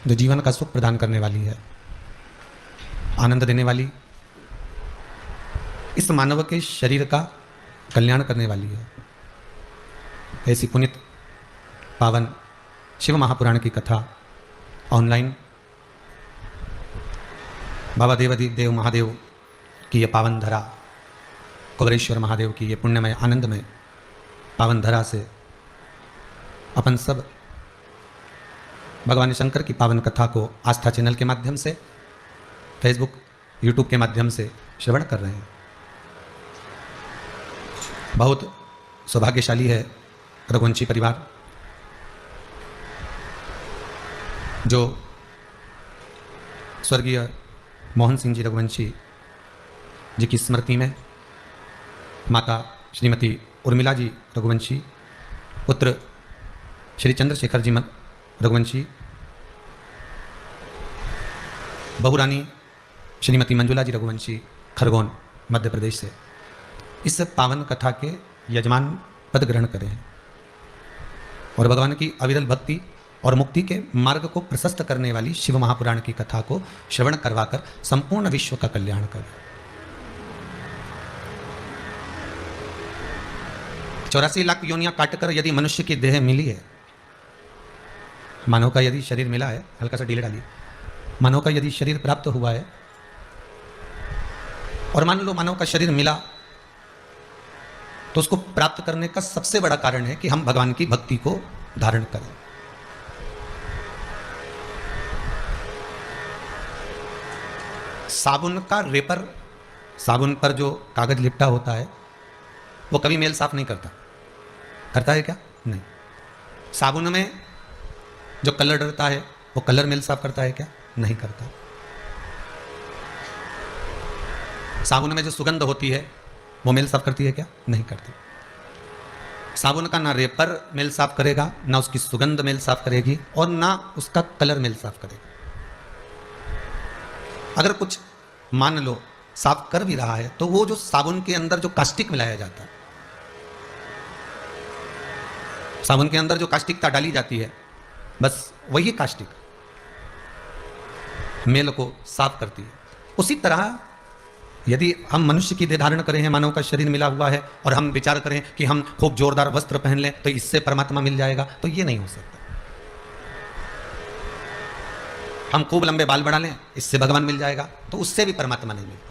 जो जीवन का सुख प्रदान करने वाली है, आनंद देने वाली, इस मानव के शरीर का कल्याण करने वाली है। ऐसी पुनित पावन शिव महापुराण की कथा ऑनलाइन बाबा देवादि देव महादेव की ये पावन धरा, कुबेरेश्वर महादेव की ये पुण्यमय आनंदमय पावन धरा से अपन सब भगवान शंकर की पावन कथा को आस्था चैनल के माध्यम से, फेसबुक, यूट्यूब के माध्यम से श्रवण कर रहे हैं। बहुत सौभाग्यशाली है रघुवंशी परिवार, जो स्वर्गीय मोहन सिंह जी रघुवंशी जी की स्मृति में माता श्रीमती उर्मिला जी रघुवंशी, पुत्र श्री चंद्रशेखर जी रघुवंशी, बहुरानी श्रीमती मंजुला जी रघुवंशी खरगोन मध्य प्रदेश से इस पावन कथा के यजमान पद ग्रहण करें और भगवान की अविरल भक्ति और मुक्ति के मार्ग को प्रशस्त करने वाली शिव महापुराण की कथा को श्रवण करवाकर संपूर्ण विश्व का कल्याण करें। 84 लाख योनियां काटकर यदि मनुष्य की देह मिली है, मानव का यदि शरीर मिला है, हल्का सा ढीले डालिए, मानव का यदि शरीर प्राप्त हुआ है और मान लो मानव का शरीर मिला, तो उसको प्राप्त करने का सबसे बड़ा कारण है कि हम भगवान की भक्ति को धारण करें। साबुन का रेपर, साबुन पर जो कागज लिपटा होता है वो कभी मेल साफ नहीं करता, करता है क्या? नहीं। साबुन में जो कलर डलता है वो कलर मेल साफ करता है क्या? नहीं करता। साबुन में जो सुगंध होती है वो मेल साफ करती है क्या? नहीं करती। साबुन का ना रेपर मेल साफ करेगा, ना उसकी सुगंध मेल साफ करेगी और ना उसका कलर मेल साफ करेगा। अगर कुछ मान लो साफ कर भी रहा है तो वो जो साबुन के अंदर जो कास्टिक मिलाया जाता है, साबुन के अंदर जो कास्टिकता डाली जाती है, बस वही कास्टिक मेल को साफ करती है। उसी तरह यदि हम मनुष्य की देह धारण करें हैं, मानव का शरीर मिला हुआ है और हम विचार करें कि हम खूब जोरदार वस्त्र पहन लें तो इससे परमात्मा मिल जाएगा, तो ये नहीं हो सकता। हम खूब लंबे बाल बढ़ा लें, इससे भगवान मिल जाएगा, तो उससे भी परमात्मा नहीं मिलता।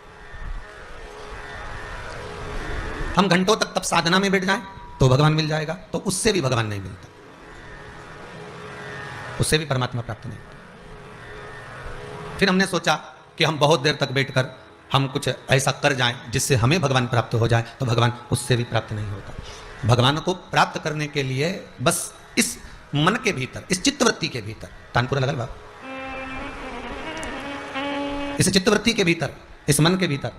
हम घंटों तक तप साधना में बैठ जाएं तो भगवान मिल जाएगा, तो उससे भी भगवान नहीं मिलता, उससे भी परमात्मा प्राप्त नहीं होता। फिर हमने सोचा कि हम बहुत देर तक बैठकर हम कुछ ऐसा कर जाएं जिससे हमें भगवान प्राप्त हो जाए, तो भगवान उससे भी प्राप्त नहीं होता। भगवान को प्राप्त करने के लिए बस इस मन के भीतर, इस चित्तवृत्ति के भीतर, तानपुरा लगल बा, इस चित्तवृत्ति के भीतर, इस मन के भीतर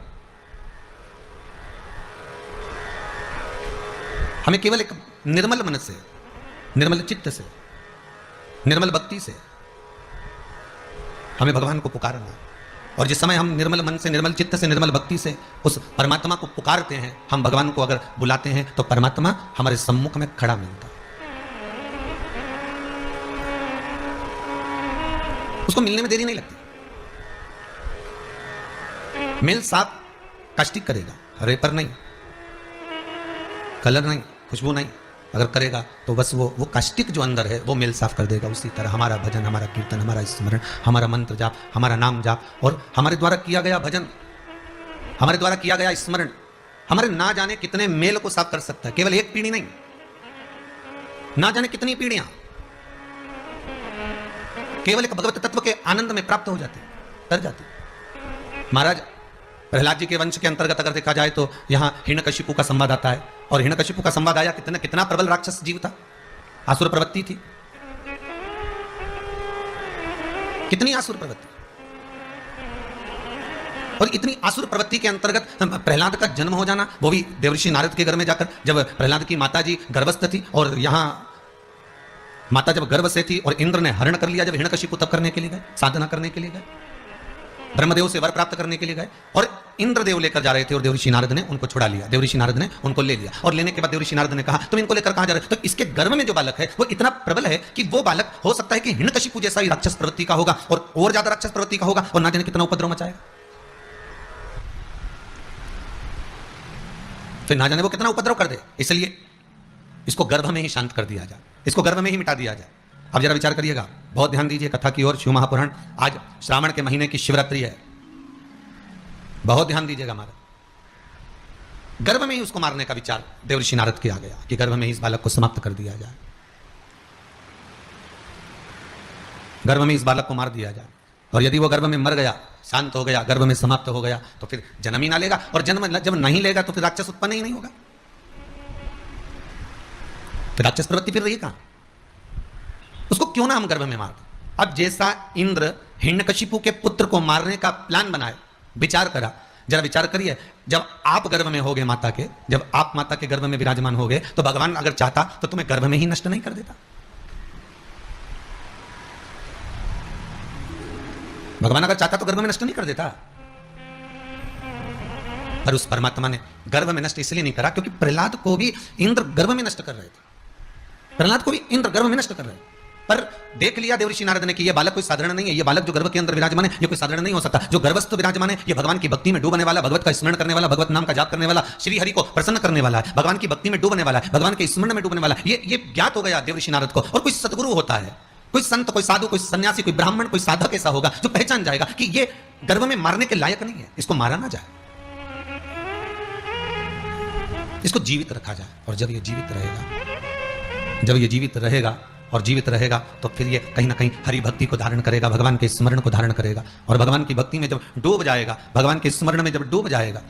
हमें केवल एक निर्मल मन से, निर्मल चित्त से, निर्मल भक्ति से हमें भगवान को पुकारना। और जिस समय हम निर्मल मन से, निर्मल चित्त से, निर्मल भक्ति से उस परमात्मा को पुकारते हैं, हम भगवान को अगर बुलाते हैं, तो परमात्मा हमारे सम्मुख में खड़ा मिलता है। उसको मिलने में देरी नहीं लगती। मेल साफ कास्टिक करेगा, रेपर नहीं, कलर नहीं, खुशबू नहीं, अगर करेगा तो बस वो कास्टिक जो अंदर है वो मेल साफ कर देगा। उसी तरह हमारा भजन, हमारा कीर्तन, हमारा स्मरण, हमारा मंत्र जाप, हमारा नाम जाप और हमारे द्वारा किया गया भजन, हमारे द्वारा किया गया स्मरण हमारे ना जाने कितने मेल को साफ कर सकता है। केवल एक पीढ़ी नहीं, ना जाने कितनी पीढ़ियां केवल एक भगवत तत्व के आनंद में प्राप्त हो जाते, तर जाते। महाराज प्रहलाद जी के वंश के अंतर्गत अगर देखा जाए तो यहां हिरण्यकशिपु का संवाद आता है, और हिरण्यकशिपु का संवाद आया, कितना प्रबल राक्षस जीव था, आसुर प्रवृत्ति थी, कितनी आसुर प्रवृत्ति। और इतनी आसुर प्रवृत्ति के अंतर्गत प्रहलाद का जन्म हो जाना, वो भी देवर्षि नारद के घर में जाकर, जब प्रहलाद की माता जी गर्भस्थ थी और यहां माता जब गर्भ से थी और इंद्र ने हरण कर लिया, जब हिरण्यकशिपु तप करने के लिए गए, साधना करने के लिए गए, ब्रह्मदेव से वर प्राप्त करने के लिए गए और इंद्रदेव लेकर जा रहे थे और देवऋषि नारद ने उनको छुड़ा लिया। देवऋषि नारद ने उनको ले लिया और लेने के बाद देवऋषि नारद ने कहा तुम इनको लेकर कहां जा रहे हो? तो इसके गर्भ में जो बालक है वो इतना प्रबल है कि वो बालक हो सकता है कि हिरण्यकशिपु जैसा ही राक्षस प्रवृत्ति का होगा और ज्यादा राक्षस प्रवृत्ति का होगा और ना जाने कितना उपद्रव मचाएगा, फिर ना जाने वो कितना उपद्रव कर दे। इसलिए इसको गर्भ में ही शांत कर दिया जाए, इसको गर्भ में ही मिटा दिया जाए। अब जरा विचार करिएगा, बहुत ध्यान दीजिए कथा की ओर। शिव महापुराण, आज श्रावण के महीने की शिवरात्रि है, बहुत ध्यान दीजिएगा। हमारा गर्भ में ही उसको मारने का विचार देवऋषि नारद के आ गया कि गर्भ में ही इस बालक को समाप्त कर दिया जाए, गर्भ में इस बालक को मार दिया जाए। और यदि वो गर्भ में मर गया, शांत हो गया, गर्भ में समाप्त हो गया, तो फिर जन्म ही ना लेगा, और जन्म जब नहीं लेगा तो फिर राक्षस उत्पन्न ही नहीं होगा, फिर राक्षस प्रवृत्ति फिर रही कहां? उसको क्यों ना हम गर्भ में मार दें? अब जैसा इंद्र हिरण्यकशिपु के पुत्र को मारने का प्लान बनाए, विचार करा, जरा विचार करिए, जब आप गर्भ में होगे माता के, जब आप माता के गर्भ में विराजमान होगे, तो भगवान अगर चाहता तो तुम्हें गर्भ में ही नष्ट नहीं कर देता? भगवान अगर चाहता तो गर्भ में नष्ट नहीं कर देता। पर उस परमात्मा ने गर्भ में नष्ट इसलिए नहीं करा क्योंकि प्रहलाद को भी इंद्र गर्भ में नष्ट कर रहे थे, प्रहलाद को भी इंद्र गर्भ में नष्ट कर रहे थे। पर देख लिया देवऋषि नारद ने कि यह बालक कोई साधारण नहीं है, यह बालक जो गर्भ के अंदर विराजमान है ये कोई साधारण नहीं हो सकता। जो गर्भस्थ विराजमान है ये भगवान की भक्ति में डूबने वाला, भगवत का स्मरण करने वाला, भगवत नाम का जाप करने वाला, श्री हरि को प्रसन्न करने वाला है, भगवान की भक्ति में डूबने वाला है, भगवान के स्मरण में डूबने वाला है। ये ज्ञात हो गया देवऋषि नारद को। और कोई सतगुरु होता है, कोई संत, कोई साधु, कोई सन्यासी, कोई ब्राह्मण, कोई साधक ऐसा होगा जो पहचान जाएगा कि ये गर्भ में मारने के लायक नहीं है, इसको मारा ना जाए, इसको जीवित रखा जाए। और जब ये जीवित रहेगा, जब ये जीवित रहेगा और जीवित रहेगा तो फिर ये कहीं ना कहीं हरि भक्ति को धारण करेगा, भगवान के स्मरण को धारण करेगा। और भगवान की भक्ति में जब डूब जाएगा, भगवान के स्मरण में जब डूब जाएगा,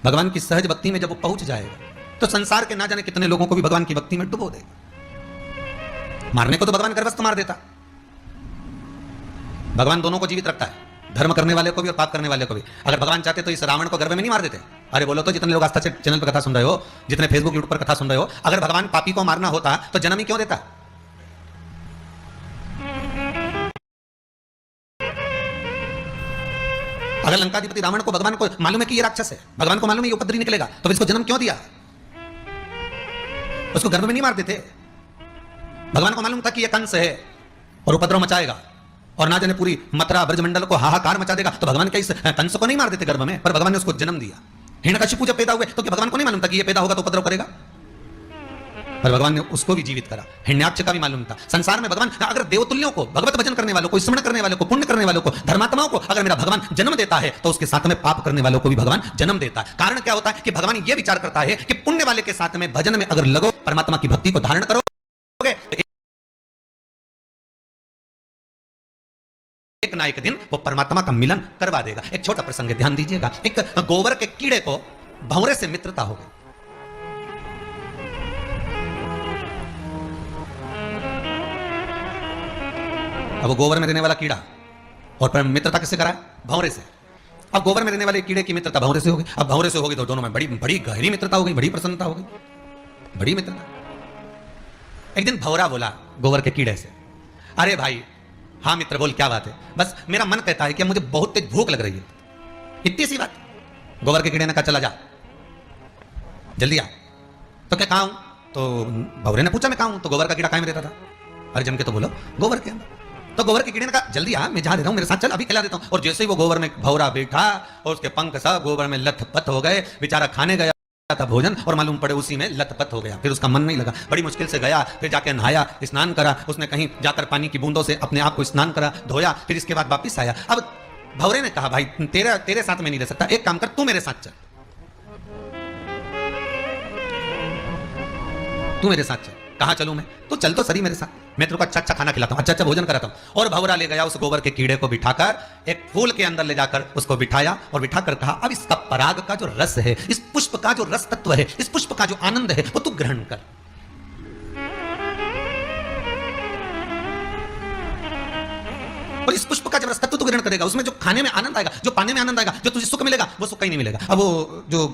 भगवान की सहज भक्ति में जब वो पहुंच जाएगा, तो संसार के ना जाने कितने लोगों को भी भगवान की भक्ति में डुबो देगा। मारने को तो भगवान गर्भस्थ मार देता, भगवान दोनों को जीवित रखता है, धर्म करने वाले को भी और पाप करने वाले को भी। अगर भगवान चाहते तो इस रावण को गर्भ में नहीं मार देते। अरे बोलो तो, जितने लोग आस्था चैनल पर कथा सुन रहे हो, जितने फेसबुक यूट्यूब पर कथा सुन रहे हो, अगर भगवान पापी को मारना होता तो जन्म ही क्यों देता? अगर लंकाधिपति रावण को भगवान को मालूम है कि ये राक्षस है, भगवान को मालूम है ये उपद्रवी निकलेगा, तो फिर इसको जन्म क्यों दिया? उसको गर्भ में नहीं मार देते। भगवान को मालूम था कि ये कंस है और उपद्रव मचाएगा और ना जाने पूरी मथुरा ब्रजमंडल को हाहाकार मचा देगा, तो भगवान क्या इस कंस को नहीं मार देते गर्भ में? पर भगवान ने उसको जन्म दिया। हिरण्यकशिपु जब पैदा हुए तो क्या भगवान को नहीं मालूम था कि ये पैदा होगा तो उपद्रव करेगा? पर भगवान ने उसको भी जीवित करा। हिरण्याक्ष का भी मालूम था। संसार में भगवान अगर देवतुल्यों को, भगवत भजन करने वालों को, स्मरण करने वालों को, पुण्य करने वालों को, धर्मात्माओं को अगर मेरा भगवान जन्म देता है तो उसके साथ में पाप करने वालों को भी भगवान जन्म देता है। कारण क्या होता है कि भगवान ये विचार करता है कि पुण्य वाले के साथ में भजन में अगर लगो, परमात्मा की भक्ति को धारण करोगे, एक ना एक दिन वो परमात्मा का मिलन करवा देगा। एक छोटा प्रसंग है, ध्यान दीजिएगा। एक गोबर के कीड़े को भंवरे से मित्रता हो गई। अब वो गोबर में रहने वाला कीड़ा और मित्रता किससे करा? भंवरे से। अब गोबर में रहने वाले कीड़े की मित्रता भंवरे से हो गई। अब भंवरे से हो गई तो दोनों में बड़ी बड़ी गहरी मित्रता हो गई, बड़ी प्रसन्नता हो गई, बड़ी मित्रता। एक दिन भंवरा बोला गोबर के कीड़े से, अरे भाई, हाँ मित्र बोल, क्या बात है? बस मेरा मन कहता है कि मुझे बहुत तेज भूख लग रही है, इतनी सी बात। गोबर के कीड़े ने कहा चला जा, जल्दी आ। तो क्या कहा हूं? तो भंवरे ने पूछा मैं कहा हूं? तो गोबर का कीड़ा कायम रहता था। अरे जम के तो बोलो, गोबर के अंदर। तो गोबर के कीड़े ने कहा जल्दी आ, मैं जहां दे रहा हूं, मेरे साथ चल, अभी खिला देता हूं। और जैसे ही वो गोबर में भंवरा बैठा और उसके पंख सब गोबर में लथपथ हो गए, बेचारा खाने गया था भोजन और मालूम पड़े उसी में लथपथ हो गया। फिर उसका मन नहीं लगा, बड़ी मुश्किल से गया, फिर जाके नहाया, स्नान करा, उसने कहीं जाकर पानी की बूंदों से अपने आप को स्नान करा, धोया, फिर इसके बाद वापिस आया। अब भंवरे ने कहा भाई तेरे साथ में नहीं रह सकता, एक काम कर, तू मेरे साथ चल, तू मेरे साथ चल। कहां चलूं मैं? तो चल तो सही मेरे साथ, मैं तेरे को अच्छा अच्छा खाना खिलाता हूं, अच्छा अच्छा भोजन कराता हूं। और भंवरा ले गया उस गोबर के कीड़े को बिठाकर एक फूल के अंदर ले जाकर उसको बिठाया और बिठाकर कहा अब इसका पराग का जो रस है, इस पुष्प का जो रस तत्व है, इस पुष्प का जो आनंद है वो तू ग्रहण कर। और इस पुष्प का जब रस तत्व तू ग्रहण करेगा, उसमें जो खाने में आनंद आएगा, जो पाने में आनंद आएगा, जो तुझे सुख मिलेगा, वो सुख कहीं नहीं मिलेगा। अब वो जो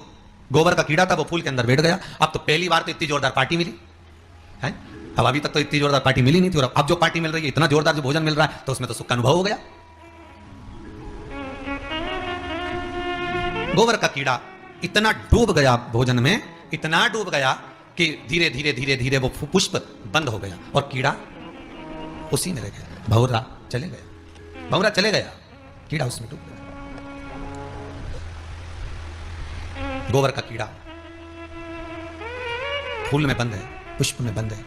गोबर का कीड़ा था वो फूल के अंदर बैठ गया। अब तो पहली बार तो इतनी जोरदार पार्टी मिली है, अब अभी तक तो इतनी जोरदार पार्टी मिली नहीं थी, और अब जो पार्टी मिल रही है, इतना जोरदार जो भोजन मिल रहा है, तो उसमें तो सुख का अनुभव हो गया। गोबर का कीड़ा इतना डूब गया भोजन में, इतना डूब गया कि धीरे धीरे धीरे धीरे वो पुष्प बंद हो गया और कीड़ा उसी में रह गया। भंवरा चले गया, भंवरा चले गया, कीड़ा उसमें डूब गया। गोबर का कीड़ा फूल में बंद है, पुष्प में बंद है।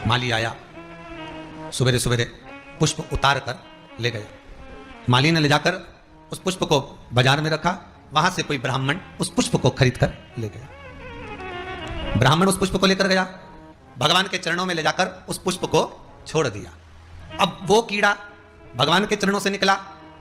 माली आया, सवेरे सवेरे पुष्प उतार कर ले गए। माली ने ले जाकर उस पुष्प को बाजार में रखा, वहां से कोई ब्राह्मण उस पुष्प को खरीद कर ले गया। ब्राह्मण उस पुष्प को लेकर गया, भगवान के चरणों में ले जाकर उस पुष्प को छोड़ दिया। अब वो कीड़ा भगवान के चरणों से निकला,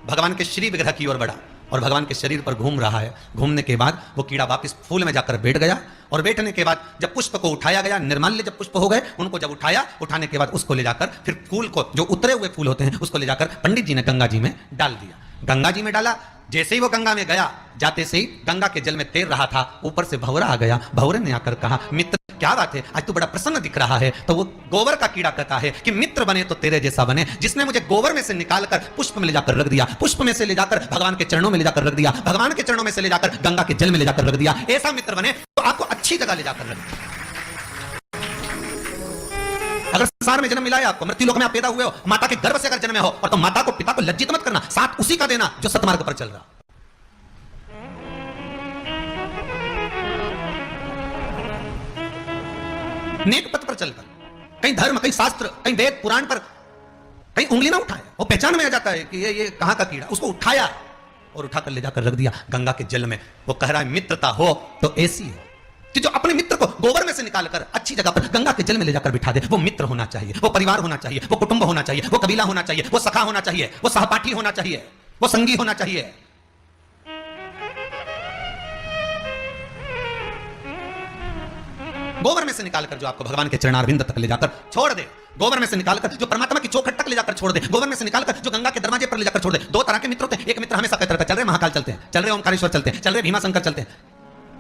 भगवान के श्री विग्रह की ओर बढ़ा और भगवान के शरीर पर घूम रहा है। घूमने के बाद वो कीड़ा वापस फूल में जाकर बैठ गया और बैठने के बाद जब पुष्प को उठाया गया, निर्माल्य जब पुष्प हो गए, उनको जब उठाया, उठाने के बाद उसको ले जाकर फिर फूल को, जो उतरे हुए फूल होते हैं, उसको ले जाकर पंडित जी ने गंगा जी में डाल दिया। गंगा जी में डाला, जैसे ही वो गंगा में गया, जाते से ही गंगा के जल में तैर रहा था, ऊपर से भंवरा आ गया। भंवरे ने आकर कहा, मित्र क्या बात है, आज तू बड़ा प्रसन्न दिख रहा है। तो वो गोबर का कीड़ा कहता है कि मित्र बने तो तेरे जैसा बने, जिसने मुझे गोबर में से निकालकर पुष्प में ले जाकर रख दिया, पुष्प में से ले जाकर भगवान के चरणों में ले जाकर रख दिया, भगवान के चरणों में से ले जाकर गंगा के जल में ले जाकर रख दिया, ऐसा मित्र बने तो आपको अच्छी जगह ले जाकर रख दिया। अगर संसार में जन्म मिला है आपको, मृत्यु लोक में आप पैदा हुए हो, माता के गर्भ से अगर जन्मे हो, और तो माता को, पिता को लज्जित मत करना, साथ उसी का देना जो सतमार्ग पर चल रहा। नेक पथ पर चलकर, कहीं धर्म, कहीं शास्त्र, कहीं वेद पुराण पर कहीं उंगली ना उठाए, वो पहचान में आ जाता है कि ये कहां का कीड़ा। उसको उठाया और उठाकर ले जाकर रख दिया गंगा के जल में। वो कह रहा है मित्रता हो तो ऐसी हो कि जो अपने मित्र को गोबर में से निकालकर अच्छी जगह पर गंगा के जल में ले जाकर बिठा दे। वो मित्र होना चाहिए, वो परिवार होना चाहिए, वो कुटुंब होना चाहिए, वो कबीला होना चाहिए, वो सखा होना चाहिए, वो सहपाठी होना चाहिए, वो संगी होना चाहिए। गोबर में से निकालकर जो आपको भगवान के चरणारविंद तक ले जाकर छोड़ दे, गोबर में से निकालकर जो परमात्मा की चौखट तक ले जाकर छोड़ दे, गोबर में से निकालकर जो गंगा के दरवाजे पर ले जाकर छोड़ दे। दो तरह के मित्र होते हैं। एक मित्र हमेशा कहता रहता है, चल रहे महाकाल चलते हैं, चल रहे ओंकारेश्वर चलते हैं, चल रहे भीमाशंकर चलते हैं,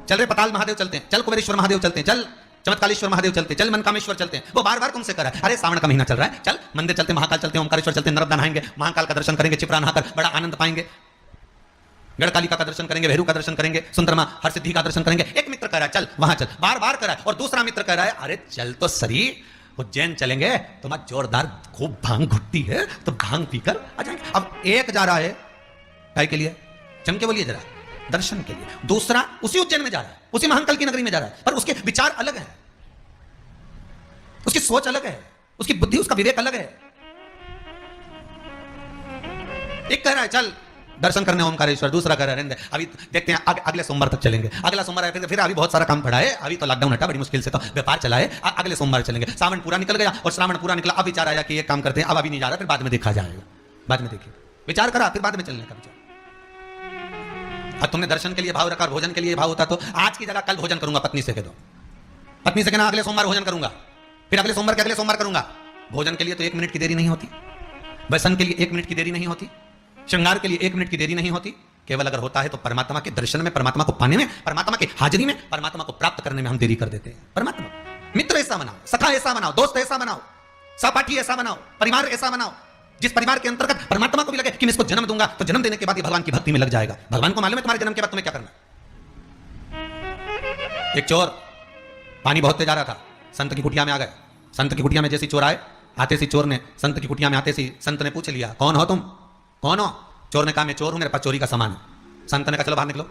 चल रहे पताल महादेव चलते हैं, चल कुबेरेश्वर महादेव चलते हैं, चल चमत्कालेश्वर महादेव चलते हैं, चल मनकामेश्वर चलते हैं। वो बार बार तुमसे कह रहा है, अरे सावन का महीना चल रहा है, चल मंदिर चलते हैं, महाकाल चलते हैं, ओंकारेश्वर चलते हैं, नर्मदा नहाएंगे, महाकाल का दर्शन करेंगे, चिपरा नहाकर बड़ा आनंद पाएंगे, गढ़कालिका का दर्शन करेंगे, भैरू का दर्शन करेंगे, सुंदरमा हर सिद्धि का दर्शन करेंगे। एक मित्र कह रहा है चल वहां चल, बार बार कह रहा है। और दूसरा मित्र कह रहा है, अरे चल तो सही, उज्जैन चलेंगे, तुम्हारा जोरदार खूब भांग घुटती है, तो भांग पीकर आ जाएंगे। अब एक जा रहा है काय के लिए, चमके बोलिए जरा, दर्शन के लिए। दूसरा उसी उज्जैन में जा रहा है, उसी महाकाल की नगरी में जा रहा है, पर उसके विचार अलग है, उसकी सोच अलग है, उसकी बुद्धि, उसका विवेक अलग है। एक कह रहा है चल दर्शन करने ओमकारेश्वर, दूसरा कह रहा है अभी देखते हैं अगले सोमवार तक चलेंगे, अगला सोमवार फिर अभी बहुत सारा काम पड़ा है, अभी तो लॉकडाउन हटा, बड़ी मुश्किल से तो व्यापार चला है, अगले सोमवार चलेंगे। सावन पूरा निकल गया और श्रावण पूरा निकला, अब विचार आया कि ये काम करते हैं, अब अभी नहीं जा रहा, फिर बाद में देखा जाएगा, बाद में देखिए, विचार करा फिर बाद में चलने का विचार। अब तुमने दर्शन के लिए भाव रखा, भोजन के लिए भाव होता तो आज की जगह कल भोजन करूंगा, पत्नी से कह दो, पत्नी से कहना अगले सोमवार भोजन करूंगा, फिर अगले सोमवार के अगले सोमवार करूंगा। भोजन के लिए तो 1 मिनट की देरी नहीं होती, व्यसन के लिए 1 मिनट की देरी नहीं होती, श्रृंगार के लिए 1 मिनट की देरी नहीं होती। केवल अगर होता है तो परमात्मा के दर्शन में, परमात्मा को पाने में, परमात्मा की हाजिरी में, परमात्मा को प्राप्त करने में हम देरी कर देते हैं। परमात्मा मित्र ऐसा बनाओ, सखा ऐसा बनाओ, दोस्त ऐसा बनाओ, सहपाठी ऐसा बनाओ, परिवार ऐसा बनाओ, जिस परिवार के अंतर्गत परमात्मा को भी लगे कि मैं इसको जन्म दूंगा, तो जन्म देने के बाद ये भगवान की भक्ति में लग जाएगा। भगवान को मालूम है तुम्हारे जन्म के बाद तुम्हें क्या करना। एक चोर पानी बहुतते जा रहा था, संत की कुटिया में आ गए। संत की कुटिया में जैसे चोर आए, आते सी चोर ने, संत की कुटिया में आते सी संत ने पूछ लिया, कौन हो तुम, कौन हो। चोर ने कहा मैं चोर हूं, मेरे पास चोरी का सामान है। संत ने कहा चलो बाहर निकलो,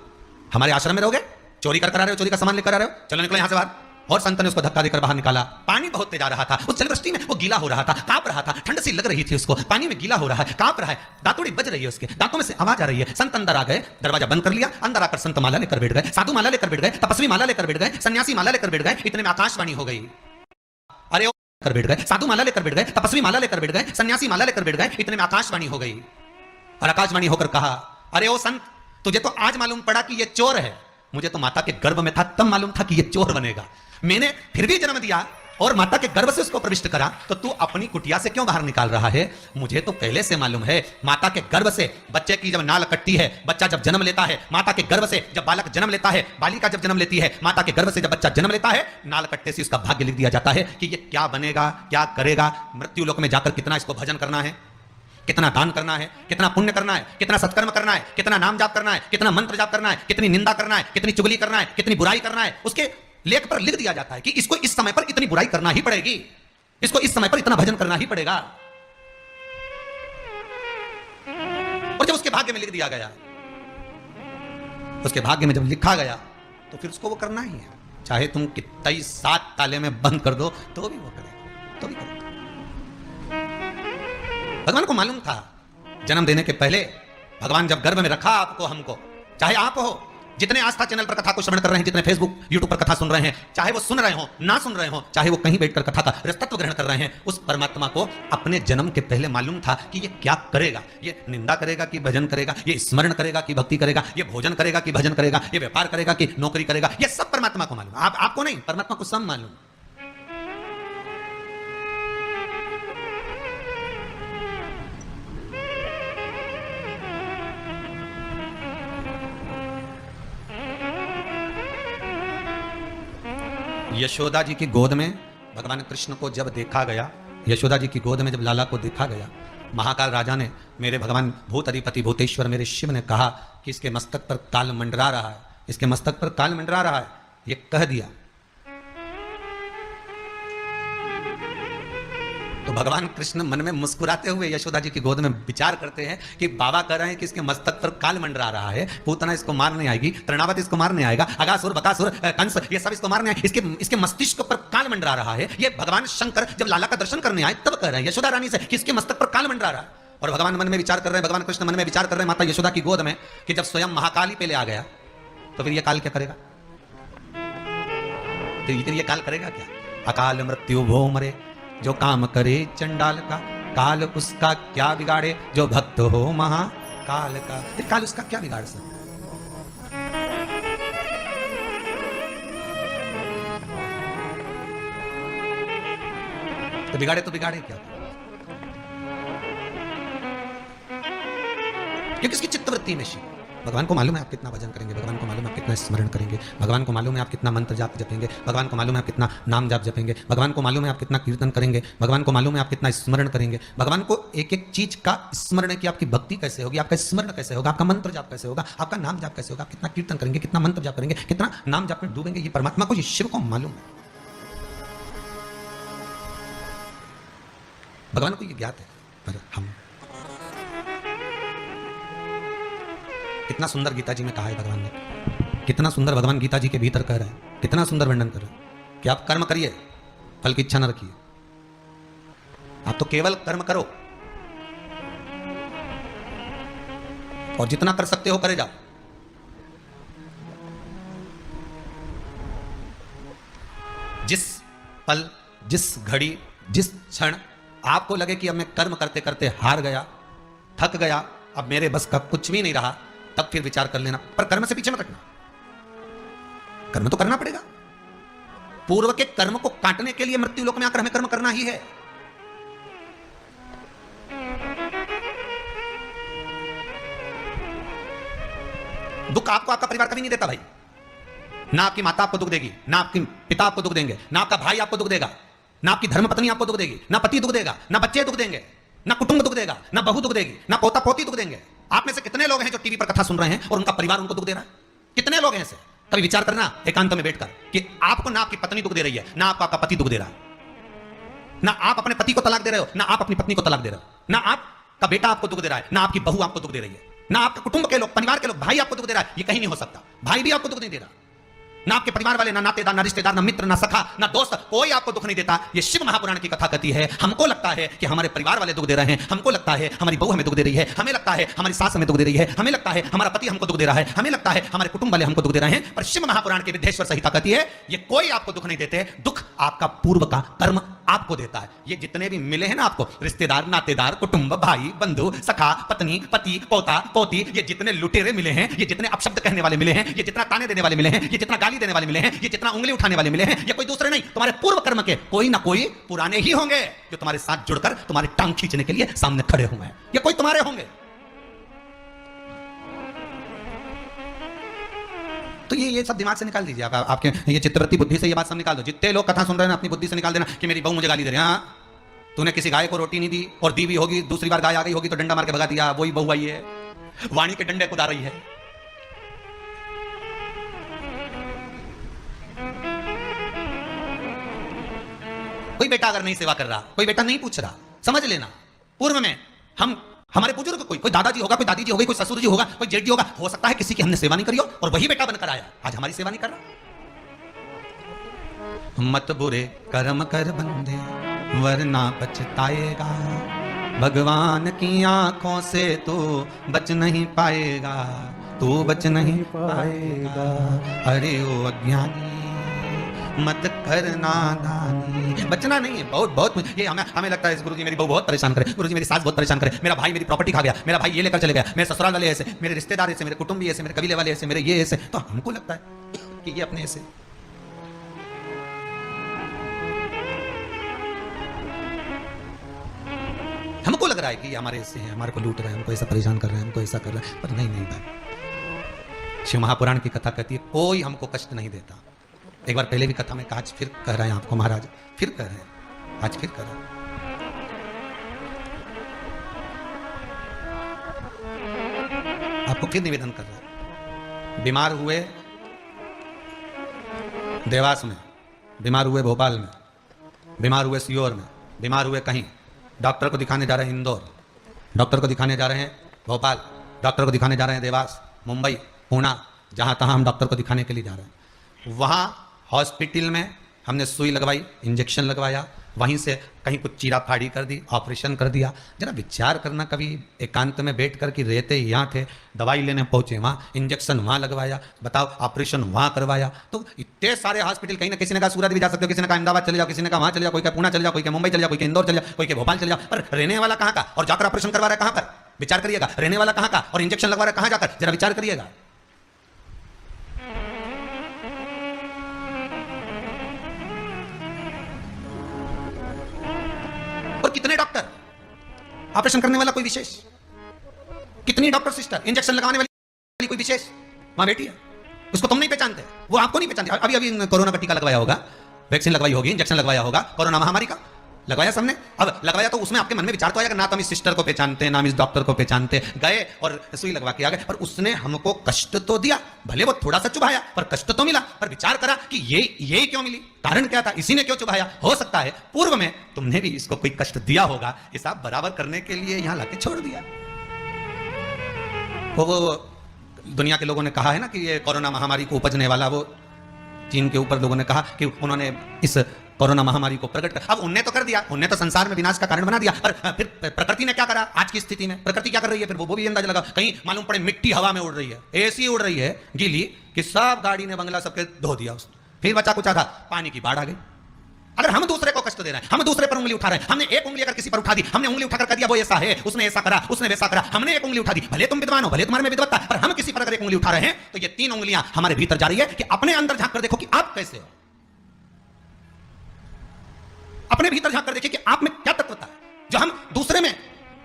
हमारे आश्रम में रहोगे, चोरी कर आ रहे हो, चोरी का सामान लेकर आ रहे हो, चलो निकलो यहां से बाहर। और संत ने उसको धक्का देकर बाहर निकाला। पानी बहुत जा रहा था, उस जलवृष्टि में वो गीला हो रहा था, कांप रहा था, ठंड सी लग रही थी उसको, पानी में गीला हो रहा है, कांप रहा है, दांतोड़ी बज रही है, उसके दांतों में से आवाज आ रही है। संत अंदर आ गए, दरवाजा बंद कर लिया, अंदर आकर संत माला लेकर बैठ गए, साधु माला लेकर बैठ गए, तपस्वी माला लेकर बैठ गए, सन्यासी माला लेकर बैठ गए। इतने में आकाशवाणी हो गई, अरे कर बैठ गए, साधु माला लेकर बैठ गए, तपस्वी माला लेकर बैठ गए, सन्यासी माला लेकर बैठ गए। इतने में आकाशवाणी हो गई और आकाशवाणी होकर कहा, अरे ओ संत, तुझे तो आज मालूम पड़ा कि ये चोर है, मुझे तो माता के गर्भ में था तब मालूम था कि ये चोर बनेगा, मैंने फिर भी जन्म दिया और माता के गर्भ से उसको प्रविष्ट करा, तो तू अपनी कुटिया से क्यों बाहर निकाल रहा है। मुझे तो पहले से मालूम है, माता के गर्भ से बच्चे की जब नाल कटती है, बच्चा जब जन्म लेता है, माता के गर्भ से जब बालक जन्म लेता है, बालिका जब जन्म लेती है, माता के गर्भ से जब बच्चा जन्म लेता है, नाल कटते से उसका भाग्य लिख दिया जाता है कि ये क्या बनेगा, क्या करेगा, मृत्यु लोक में जाकर कितना इसको भजन करना है, कितना दान करना है, कितना पुण्य करना है, कितना सत्कर्म करना है, कितना नाम जाप करना है, कितना मंत्र जाप करना है, कितनी निंदा करना है, कितनी चुगली करना है, कितनी बुराई करना है, उसके लेख पर लिख दिया जाता है कि इसको इस समय पर इतनी बुराई करना ही पड़ेगी, इसको इस समय पर इतना भजन करना ही पड़ेगा। और जब उसके भाग्य में लिख दिया गया, उसके भाग्य में जब लिखा गया तो फिर उसको वो करना ही है, चाहे तुम कितना ही 7 ताले में बंद कर दो तो भी वो करेगा, तो भी करेगा। भगवान को मालूम था जन्म देने के पहले, भगवान जब गर्भ में रखा आपको, हमको, चाहे आप हो जितने आस्था चैनल पर कथा को श्रवण कर रहे हैं, जितने फेसबुक यूट्यूब पर कथा सुन रहे हैं, चाहे वो सुन रहे हो ना सुन रहे हो, चाहे वो कहीं बैठकर कथा का रसतत्व ग्रहण कर रहे हैं, उस परमात्मा को अपने जन्म के पहले मालूम था कि ये क्या करेगा, ये निंदा करेगा कि भजन करेगा, ये स्मरण करेगा कि भक्ति करेगा, ये भोजन करेगा कि भजन करेगा, ये व्यापार करेगा कि नौकरी करेगा, ये सब परमात्मा को मालूम। आपको नहीं, परमात्मा को सब मालूम। यशोदा जी की गोद में भगवान कृष्ण को जब देखा गया, यशोदा जी की गोद में जब लाला को देखा गया, महाकाल राजा ने, मेरे भगवान भूत अधिपति भूतेश्वर मेरे शिव ने कहा कि इसके मस्तक पर काल मंडरा रहा है, इसके मस्तक पर काल मंडरा रहा है, ये कह दिया तो भगवान कृष्ण मन में मुस्कुराते हुए यशोदा जी की गोद में विचार करते हैं कि बाबा कह रहे हैं कि इसके मस्तक पर काल मंडरा रहा है, पूतना इसको मारने आएगी, तृणावत इसको मारने आएगा, अगासुर बकासुर कंस ये सब इसको मारने आएंगे, इसके मस्तिष्क पर काल मंडरा रहा है। ये भगवान शंकर जब लाला का दर्शन करने आए तब कह रहे हैं यशोदा रानी से कि इसके मस्तक पर काल मंडरा रहा है। और भगवान मन में विचार कर रहे हैं, भगवान कृष्ण मन में विचार कर रहे हैं माता यशोदा की गोद में कि जब स्वयं महाकाली पे ले आ गया तो फिर ये काल क्या करेगा, फिर ये काल करेगा क्या? अकाल मृत्यु भो मरे जो काम करे चंडाल का, काल उसका क्या बिगाड़े जो भक्त हो महाकाल का। फिर काल उसका क्या बिगाड़ सकता? तो बिगाड़े क्या? क्योंकि इसकी चित्तवृत्ति में शिव, भगवान को मालूम है आप कितना भजन करेंगे, भगवान को मालूम है आप कितना स्मरण करेंगे, भगवान को मालूम है आप कितना मंत्र जाप जपेंगे, भगवान को मालूम है आप कितना नाम जाप जपेंगे, भगवान को मालूम है आप कितना कीर्तन करेंगे, भगवान को मालूम है आप कितना स्मरण करेंगे, भगवान को एक एक चीज का स्मरण है कि आपकी भक्ति कैसे होगी, आपका स्मरण कैसे होगा, आपका मंत्र जाप कैसे होगा, आपका नाम जाप कैसे होगा, आप कितना कीर्तन करेंगे, कितना मंत्र जाप करेंगे, कितना नाम जाप में डूबेंगे, ये परमात्मा को, ये शिव को मालूम है, भगवान को ये ज्ञात है। पर हम कितना सुंदर गीता जी में कहा है भगवान ने, कितना सुंदर भगवान गीता जी के भीतर कह रहे हैं, कितना सुंदर वर्णन कर रहे हैं कि आप कर्म करिए, फल की इच्छा न रखिए, आप तो केवल कर्म करो और जितना कर सकते हो करे जाओ। जिस पल, जिस घड़ी, जिस क्षण आपको लगे कि अब मैं कर्म करते करते हार गया, थक गया, अब मेरे बस का कुछ भी नहीं रहा, तब फिर विचार कर लेना, पर कर्म से पीछे मत हटना, कर्म तो करना पड़ेगा। पूर्व के कर्म को काटने के लिए मृत्यु लोक में आकर हमें कर्म करना ही है। दुख आपको आपका परिवार कभी नहीं देता भाई, ना आपकी माता आपको दुख देगी, ना आपके पिता आपको दुख देंगे, ना आपका भाई आपको दुख देगा, ना आपकी धर्मपत्नी आपको दुख देगी, ना पति दुख देगा, ना बच्चे दुख देंगे, ना कुटुंब दुख देगा, ना बहू दुख देगी, ना पोता पोती दुख देंगे। आप में से कितने लोग हैं जो टीवी पर कथा सुन रहे हैं और उनका परिवार उनको दुख दे रहा है? कितने लोग हैं ऐसे? कभी विचार करना एकांत में बैठकर कि आपको ना आपकी पत्नी दुख दे रही है, ना आपका पति दुख दे रहा है, ना आप अपने पति को तलाक दे रहे हो, ना आप अपनी पत्नी को तलाक दे रहे हो, ना आपका बेटा आपको दुख दे रहा है, ना आपकी बहू आपको दुख दे रही है, ना आपके कुटुंब के लोग, परिवार के लोग, भाई आपको दुख दे रहा है। ये कहीं नहीं हो सकता, भाई भी आपको दुख नहीं दे रहा, ना आपके परिवार वाले, ना नातेदार, ना रिश्तेदार, ना मित्र, ना सखा, ना दोस्त, कोई आपको दुख नहीं देता। ये शिव महापुराण की कथा कहती है, हमको लगता है कि हमारे परिवार वाले दुख दे रहे हैं, हमको लगता है हमारी बहू हमें दुख दे रही है, हमें लगता है हमारी सास हमें दुख दे रही है, हमें लगता है हमारा पति हमको दुख दे रहा है, हमें लगता है हमारे कुटुंब वाले हमको दुख दे रहे हैं। पर शिव महापुराण की विद्येश्वर संहिता कहती है ये कोई आपको दुख नहीं देते, दुख आपका पूर्व का कर्म आपको देता है। ये जितने भी मिले हैं ना आपको, रिश्तेदार, नातेदार, कुटुंब, भाई, बंधु, सखा, पत्नी, पति, पोता, पोती, ये जितने लुटेरे मिले हैं, ये जितने अपशब्द कहने वाले मिले हैं, ये जितना ताने देने वाले मिले हैं, ये जितना गाली देने वाले मिले हैं, ये जितना उंगली उठाने वाले मिले हैं, ये कोई दूसरे नहीं, तुम्हारे पूर्व कर्म के कोई ना कोई पुराने ही होंगे जो तुम्हारे साथ जुड़कर तुम्हारी टांग खींचने के लिए सामने खड़े हुए हैं। ये कोई तुम्हारे होंगे। तो ये सब दिमाग से निकाल दीजिए। आपके ये चित्तवृत्ति बुद्धि से ये बात सब निकाल दो। जितने लोग कथा सुन रहे हैं अपनी बुद्धि से निकाल देना कि मेरी बहू मुझे गाली दे रही है, हाँ तूने किसी गाय को रोटी नहीं दी और दी भी होगी, दूसरी बार गाय आ गई होगी तो डंडा मार के भगा दिया, वही बहू आई है, वाणी के डंडे कुदा रही है। कोई बेटा अगर नहीं सेवा कर रहा, कोई बेटा नहीं पूछ रहा, समझ लेना पूर्व में हम हमारे बुजुर्ग कोई दादाजी होगा, कोई दादी जी होगी, कोई ससुर जी होगा, कोई जेठ जी होगा, हो सकता है किसी की हमने सेवा नहीं करी हो और वही बेटा बनकर आया, आज हमारी सेवा नहीं कर रहा। मत बुरे कर्म कर बंदे वरना पछताएगा, भगवान की आंखों से तू बच नहीं पाएगा, तू बच नहीं पाएगा। अरे ओ अज्ञानी मत करना दानी, बचना नहीं है। बहुत ये हमें लगता है गुरुजी मेरी बहू बहुत परेशान करे, गुरुजी मेरी सास बहुत परेशान करे, मेरा भाई मेरी प्रॉपर्टी खा गया, मेरा भाई ये लेकर चले गया, मेरे ससुराल वाले ऐसे, मेरे रिश्तेदार ऐसे, मेरे कुटुंबी ऐसे, मेरे कबीले वाले ऐसे, मेरे ये ऐसे, तो हमको लगता है कि ये अपने ऐसे। हमको लग रहा है कि ये हमारे ऐसे हैं, हमारे को लूट रहे हैं, हमको ऐसा परेशान कर रहे हैं, हमको ऐसा कर रहे हैं, पर नहीं भाई। शिव महापुराण की कथा कहती है कोई हमको कष्ट नहीं देता। एक बार पहले भी कथा में कहा, आज फिर कह रहे हैं आपको महाराज, फिर कह रहे हैं, आज फिर कह रहे हैं। आपको फिर निवेदन कर रहा है। बीमार हुए देवास में, बीमार हुए भोपाल में, बीमार हुए सीहोर में, बीमार हुए कहीं, डॉक्टर को दिखाने जा रहे हैं इंदौर, डॉक्टर को दिखाने जा रहे हैं भोपाल, डॉक्टर को दिखाने जा रहे हैं देवास, मुंबई, पूना, जहां तहां हम डॉक्टर को दिखाने के लिए जा रहे हैं। वहां हॉस्पिटल में हमने सुई लगवाई, इंजेक्शन लगवाया, वहीं से कहीं कुछ चीरा फाड़ी कर दी, ऑपरेशन कर दिया। जरा विचार करना, कभी एकांत में बैठ कर कि रहते यहाँ थे, दवाई लेने पहुंचे वहाँ, इंजेक्शन वहाँ लगवाया, बताओ ऑपरेशन वहाँ करवाया। तो इतने सारे हॉस्पिटल, कहीं ना किसी ने कहा सूरत भी जा सकते हो, किसी ने कहा अहमदाबाद चले जाओ, किसी ने कहा वहाँ चले जाओ, कोई का पुणे चले जाओ, कोई के मुंबई चले जाओ, कोई के इंदौर चले जाओ, कोई के भोपाल चले जाओ, पर रहने वाला कहाँ का और जाकर ऑपरेशन करवा रहा है कहाँ पर? विचार करिएगा। रहने वाला कहाँ का और इंजेक्शन लगवा रहा है कहाँ जाकर? जरा विचार करिएगा। और कितने डॉक्टर, ऑपरेशन करने वाला कोई विशेष, कितनी डॉक्टर सिस्टर, इंजेक्शन लगाने वाली कोई विशेष वहां बैठी है, उसको तुम नहीं पहचानते, वो आपको नहीं पहचानते। अभी अभी कोरोना का टीका लगवाया होगा, वैक्सीन लगवाई होगी, इंजेक्शन लगवाया होगा, कोरोना महामारी का लगवाया सबने। अब लगवाया तो उसमें आपके मन में विचार तो आएगा, ना तो हम इस सिस्टर को पहचानते, ना हम इस डॉक्टर को पहचानते, गए और सुई लगवा के आ गए, पर उसने हमको कष्ट तो दिया, भले वो थोड़ा सा चुभाया पर कष्ट तो मिला। पर विचार करा कि ये क्यों मिली, कारण क्या था, इसी ने क्यों चुभाया? हो सकता है पूर्व में तुमने भी इसको कोई कष्ट दिया होगा, हिसाब बराबर करने के लिए यहां लाके छोड़ दिया। वो दुनिया के लोगों ने कहा है ना कि ये कोरोना महामारी को उपजने वाला, वो चीन के ऊपर लोगों ने कहा कि उन्होंने इस कोरोना महामारी को प्रकट कर, अब उनने तो कर दिया, उनने तो संसार में विनाश का कारण बना दिया, पर फिर प्रकृति ने क्या करा? आज की स्थिति में प्रकृति क्या कर रही है? फिर वो भी अंदाजा लगा, कहीं मालूम पड़े मिट्टी हवा में उड़ रही है, ऐसी उड़ रही है गीली कि सब गाड़ी ने बंगला सबके धो दिया उसने, फिर बचा कुचा था, पानी की बाढ़ आ गई। अगर हम दूसरे को कष्ट दे रहे हैं, हम दूसरे पर उंगली उठा रहे हैं, हमने एक उंगली अगर किसी पर उठा दी, हमने उंगली उठाकर कह दिया वो ऐसा है, उसने ऐसा करा, उसने वैसा करा, हमने एक उंगली उठा दी, भले तुम विद्वान हो, भले तुम्हारे में विद्वत्ता, पर हम किसी पर अगर एक उंगली उठा रहे हैं तो ये तीन उंगलियां हमारे भीतर जा रही है कि अपने अंदर झांक कर देखो कि आप कैसे हो, अपने भीतर झांक कर देखिए कि आप में क्या तत्वता है। जो हम दूसरे में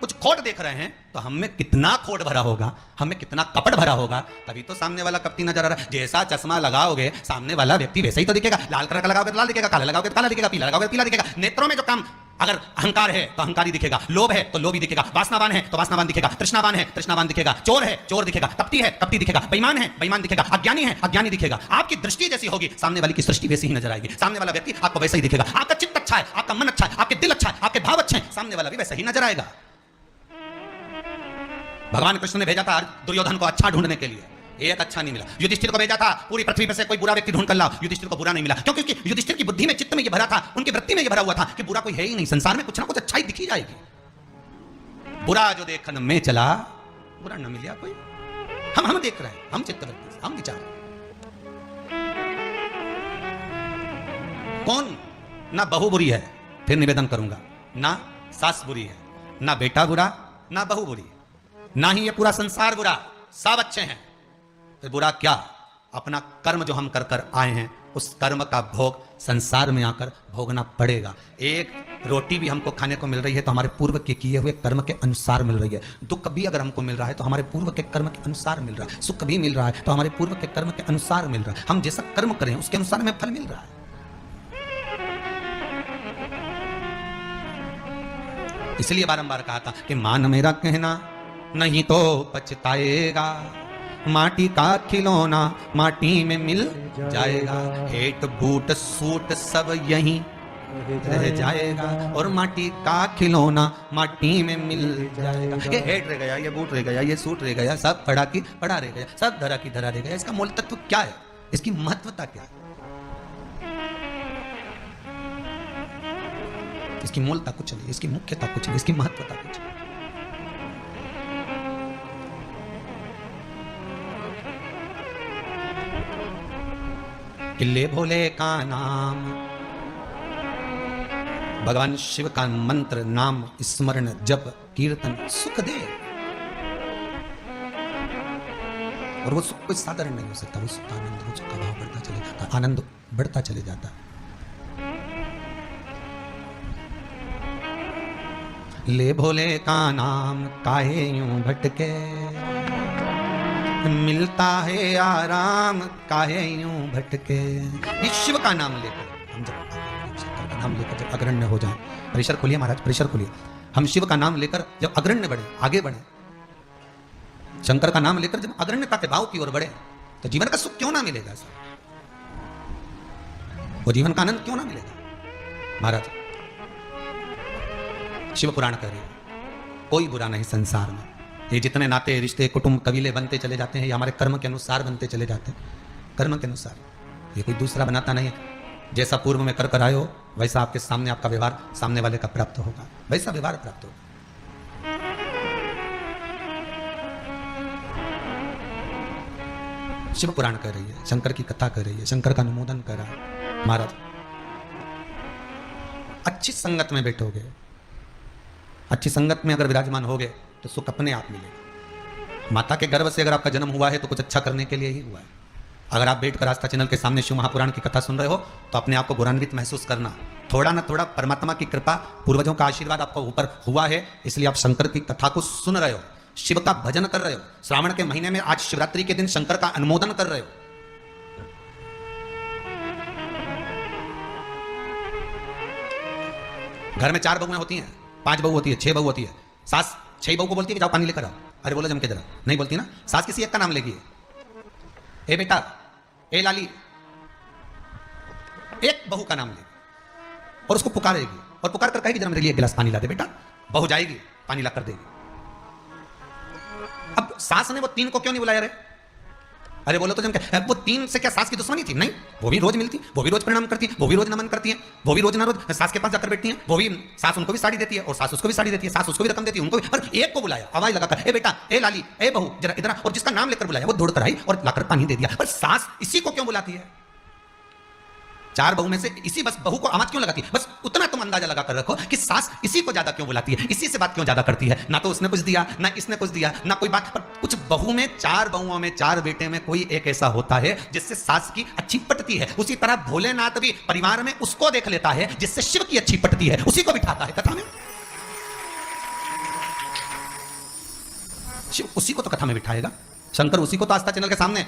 कुछ खोट देख रहे हैं तो हम में कितना खोट भरा होगा, हम में कितना कपट भरा होगा, तभी तो सामने वाला कपटी नजर आ रहा है। जैसा चश्मा लगाओगे सामने वाला व्यक्ति वैसा ही तो दिखेगा, लाल कलर का लगाओगे तो लाल दिखेगा, काला लगाओगे तो काला दिखेगा, पीला लगाओगे तो पीला दिखेगा। नेत्रों में जो काम, अगर अहंकार है तो अहंकारी दिखेगा, लोभ है तो लोभी दिखेगा, वासनावान है तो वासनावान दिखेगा, तृष्णावान है तृष्णावान दिखेगा, चोर है चोर दिखेगा, कपटी है कपटी दिखेगा, बेईमान है बेईमान दिखेगा, अज्ञानी है अज्ञानी दिखेगा। आपकी दृष्टि जैसी होगी सामने वाले की सृष्टि वैसी ही नजर आएगी, सामने वाला व्यक्ति आपको वैसा ही दिखेगा। आपका चित्त अच्छा है, आपका मन अच्छा है, आपके दिल अच्छा है, आपके भाव अच्छे हैं, सामने वाला भी वैसा ही नजर आएगा। भगवान कृष्ण ने भेजा था दुर्योधन को अच्छा ढूंढने के लिए, एक अच्छा नहीं मिला। युधिष्ठिर को भेजा था पूरी पृथ्वी पर से कोई बुरा व्यक्ति ढूंढ कर लाओ, युधिष्ठिर को बुरा नहीं मिला। क्यों? क्योंकि युधिष्ठिर की बुद्धि में, चित्त में ये भरा था, उनकी वृत्ति में ये भरा हुआ था कि बुरा कोई है ही नहीं, संसार में कुछ ना कुछ अच्छाई दिखी जाएगी। बुरा जो देखन में चला, बुरा न मिला कोई। हम देख रहे हैं, हम चित्तवृत्ति, हम विचार। कौन? ना बहू बुरी है, फिर निवेदन करूंगा, ना सास बुरी है, ना बेटा बुरा, ना बहू बुरी, ना ही ये पूरा संसार बुरा, सब अच्छे हैं। फिर बुरा क्या? अपना कर्म जो हम कर कर आए हैं, उस कर्म का भोग संसार में आकर भोगना पड़ेगा। एक रोटी भी हमको खाने को मिल रही है तो हमारे पूर्व के किए हुए कर्म के अनुसार मिल रही है। दुख भी अगर हमको मिल रहा है तो हमारे पूर्व के कर्म के अनुसार मिल रहा है। सुख भी मिल रहा है तो हमारे पूर्व के कर्म के अनुसार मिल रहा है। हम जैसा कर्म करें उसके अनुसार हमें फल मिल रहा है। इसलिए बारंबार कहा था कि मान मेरा कहना नहीं तो पछताएगा, माटी का खिलौना माटी में मिल जाएगा, हेट बूट सूट सब यहीं रह जाएगा, और माटी का खिलौना माटी में मिल जाएगा। ये हेट रह गया, ये बूट रह गया, ये सूट रह गया, सब पड़ा की पड़ा रह गया, सब धरा की धरा रह गया। इसका मूल तत्व क्या है? इसकी महत्वता क्या है? इसकी मूलता कुछ नहीं, इसकी मुख्यता कुछ नहीं, इसकी महत्वता कुछ नहीं। किले भोले का नाम, भगवान शिव का मंत्र, नाम स्मरण जप कीर्तन सुख दे, और वो सुख कोई साधारण नहीं हो सकता। वो सुख आनंद, वो सुख का भाव बढ़ता चले जाता, आनंद बढ़ता चले जाता। ले भोले का नाम काहे यूं भटके, मिलता है आराम काहे यूं भटके। ये शिव का नाम लेकर हम जब शंकर का नाम लेकर जब अग्रण्य हो जाए, परिसर खोलिए महाराज, परिसर खोलिए। हम शिव का नाम लेकर जब अग्रण्य बढ़े, आगे बढ़े, शंकर का नाम लेकर जब अग्रण्यता के भाव की ओर बढ़े, तो जीवन का सुख क्यों ना मिलेगा सर? वो जीवन का आनंद क्यों ना मिलेगा? महाराज शिव पुराण कह रहे कोई बुरा नहीं संसार में। ये जितने नाते रिश्ते कुटुंब कबीले बनते चले जाते हैं, ये हमारे कर्म के अनुसार बनते चले जाते हैं, कर्म के अनुसार। ये कोई दूसरा बनाता नहीं है। जैसा पूर्व में कर कर आए हो, वैसा आपके सामने आपका व्यवहार सामने वाले का प्राप्त होगा, वैसा व्यवहार प्राप्त होगा। शिव पुराण कर रही है, शंकर की कथा कर रही है, शंकर का अनुमोदन कर रहा है। महाराज अच्छी संगत में बैठोगे, अच्छी संगत में अगर विराजमान होगे तो सुख अपने आप मिलेगा। माता के गर्भ से अगर आपका जन्म हुआ है तो कुछ अच्छा करने के लिए ही हुआ है। अगर आप बैठकर आस्था चैनल के सामने शिव महापुराण की कथा सुन रहे हो तो अपने आप को गौरवान्वित महसूस करना। थोड़ा ना थोड़ा परमात्मा की कृपा, पूर्वजों का आशीर्वाद आपको ऊपर हुआ है, इसलिए आप शंकर की कथा को सुन रहे हो, शिव का भजन कर रहे हो। श्रावण के महीने में आज शिवरात्रि के दिन शंकर का अनुमोदन कर रहे हो। घर में 4 बहुएं होती हैं, 5 बहू होती है, 6 बहू होती है। सास 6 बहू को बोलती है कि जाओ पानी लेकर आओ, अरे बोलो जम के जरा, नहीं बोलती ना। सास किसी एक का नाम लेगी, ए बेटा, ए लाली, एक बहू का नाम लेगी और उसको पुकारेगी, और पुकार कर कहेगी जरा मेरे लिए एक गिलास पानी ला दे बेटा। बहू जाएगी, पानी ला कर देगी। अब सास ने वो 3 को क्यों नहीं बुलाया रे? अरे बोलो तो जम के, वो 3 से क्या सास की दुश्मनी थी? नहीं, वो भी रोज मिलती, वो भी रोज प्रणाम करती है, वो भी रोज नमन करती है, वो भी रोज ना रोज सास के पास जाकर बैठती है, वो भी सास उनको भी साड़ी देती है और सास उसको भी साड़ी देती है, सास उसको भी रकम देती है, उनको भी। पर एक को बुलाया आवाज लगाकर, ए बेटा, ए लाली, ए बहू जरा इधर, और जिसका नाम लेकर बुलाया वो दौड़ कर आई और लाकर पानी दे दिया। पर सास इसी को क्यों बुलाती है? 4 बहू में से इसी बस बहू को आवाज क्यों लगाती है? बस उतना तुम अंदाजा लगा कर रखो कि सास इसी को ज्यादा क्यों बुलाती है, इसी से बात क्यों ज्यादा करती है। ना तो उसने कुछ दिया, ना इसने कुछ दिया, ना कोई बात। पर कुछ बहू में, 4 बहुओं में, 4 बेटे में कोई एक ऐसा होता है जिससे सास की अच्छी पटती है। उसी तरह भोलेनाथ भी परिवार में उसको देख लेता है जिससे शिव की अच्छी पटती है, उसी को बिठाता है कथा में। शिव उसी को तो कथा में बिठाएगा, शंकर उसी को तो आस्था चैनल के सामने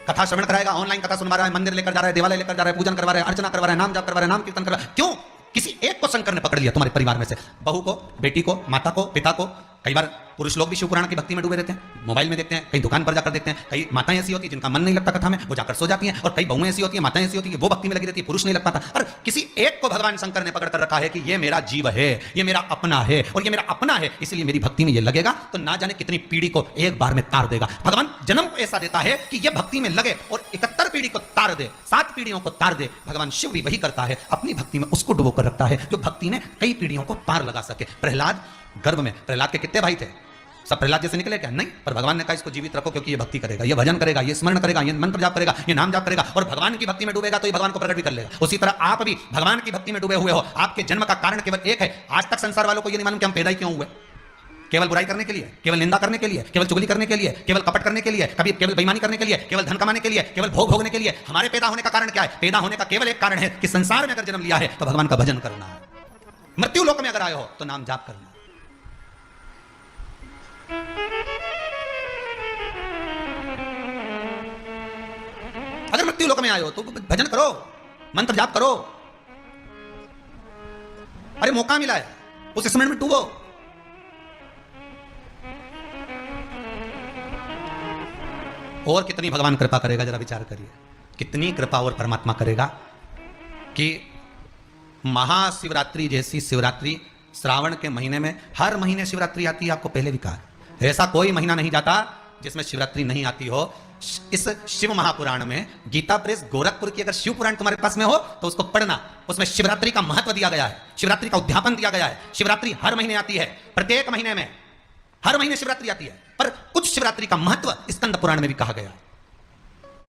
कथा श्रवण कराएगा, ऑनलाइन कथा सुनवा रहा है, मंदिर लेकर जा रहा है, देवालय लेकर जा रहा है, पूजन करवा रहा है, अर्चना करवा रहा है, नाम जाप करवा रहा है, नाम कीर्तन करवा रहा है। क्यों? किसी एक को शंकर ने पकड़ लिया तुम्हारे परिवार में से, बहू को, बेटी को, माता को, पिता को। कई बार पुरुष लोग भी शिव पुराण की भक्ति में डूबे रहते हैं, मोबाइल में देखते हैं, कहीं दुकान पर जाकर देखते हैं। कई माताएं ऐसी होती हैं जिनका मन नहीं लगता कथा में, वो जाकर सो जाती हैं, और कई बहुएं ऐसी होती हैं, माताएं ऐसी होती हैं, वो भक्ति में लगी रहती है, पुरुष नहीं लग पाता। और किसी एक को भगवान शंकर ने पकड़ कर रखा है कि ये मेरा जीव है, ये मेरा अपना है, और ये मेरा अपना है, इसलिए मेरी भक्ति में ये लगेगा तो ना जाने कितनी पीढ़ी को एक बार में तार देगा। भगवान जन्म को ऐसा देता है कि ये भक्ति में लगे और 71 पीढ़ी को तार दे, 7 पीढ़ियों को तार दे। भगवान शिव भी वही करता है, अपनी भक्ति में उसको डुबो कर रखता है जो भक्ति में कई पीढ़ियों को पार लगा सके। प्रहलाद गर्भ में, प्रहलाद के कितने भाई थे? सब प्रहलाद जैसे निकले क्या? नहीं। पर भगवान ने कहा इसको जीवित रखो क्योंकि ये भक्ति करेगा, ये भजन करेगा, ये स्मरण करेगा, ये मंत्र जाप करेगा, ये नाम जाप करेगा, और भगवान की भक्ति में डूबेगा तो ये भगवान को प्रकट भी कर लेगा। उसी तरह आप भी भगवान की भक्ति में डूबे हुए हो। आपके जन्म का कारण केवल एक है। आज तक संसार वालों को ये नहीं मालूम कि हम पैदा ही क्यों हुए। केवल बुराई करने के लिए, केवल निंदा करने के लिए, केवल चुगली करने के लिए, केवल कपट करने के लिए, कभी केवल बेईमानी करने के लिए, केवल धन कमाने के लिए, केवल भोग भोगने के लिए। हमारे पैदा होने का कारण क्या है? पैदा होने का केवल एक कारण है कि संसार में अगर जन्म लिया है तो भगवान का भजन करना है। मृत्यु लोक में अगर आए हो तो नाम जाप करना। अगर मृत्यु लोक में आए हो तो भजन करो, मंत्र जाप करो। अरे मौका मिला है, उस स्मरण में डूबो। और कितनी भगवान कृपा करेगा, जरा विचार करिए, कितनी कृपा और परमात्मा करेगा कि महाशिवरात्रि जैसी शिवरात्रि श्रावण के महीने में, हर महीने शिवरात्रि आती है, आपको पहले भी कहा, ऐसा कोई महीना नहीं जाता जिसमें शिवरात्रि नहीं आती हो। इस शिव महापुराण में गीता प्रेस गोरखपुर की अगर शिव पुराण तुम्हारे पास में हो तो उसको पढ़ना, उसमें शिवरात्रि का महत्व दिया गया है, शिवरात्रि का उद्यापन दिया गया है। शिवरात्रि हर महीने आती है, प्रत्येक महीने में, हर महीने शिवरात्रि आती है, पर कुछ शिवरात्रि का महत्व स्कंद पुराण में भी कहा गया है।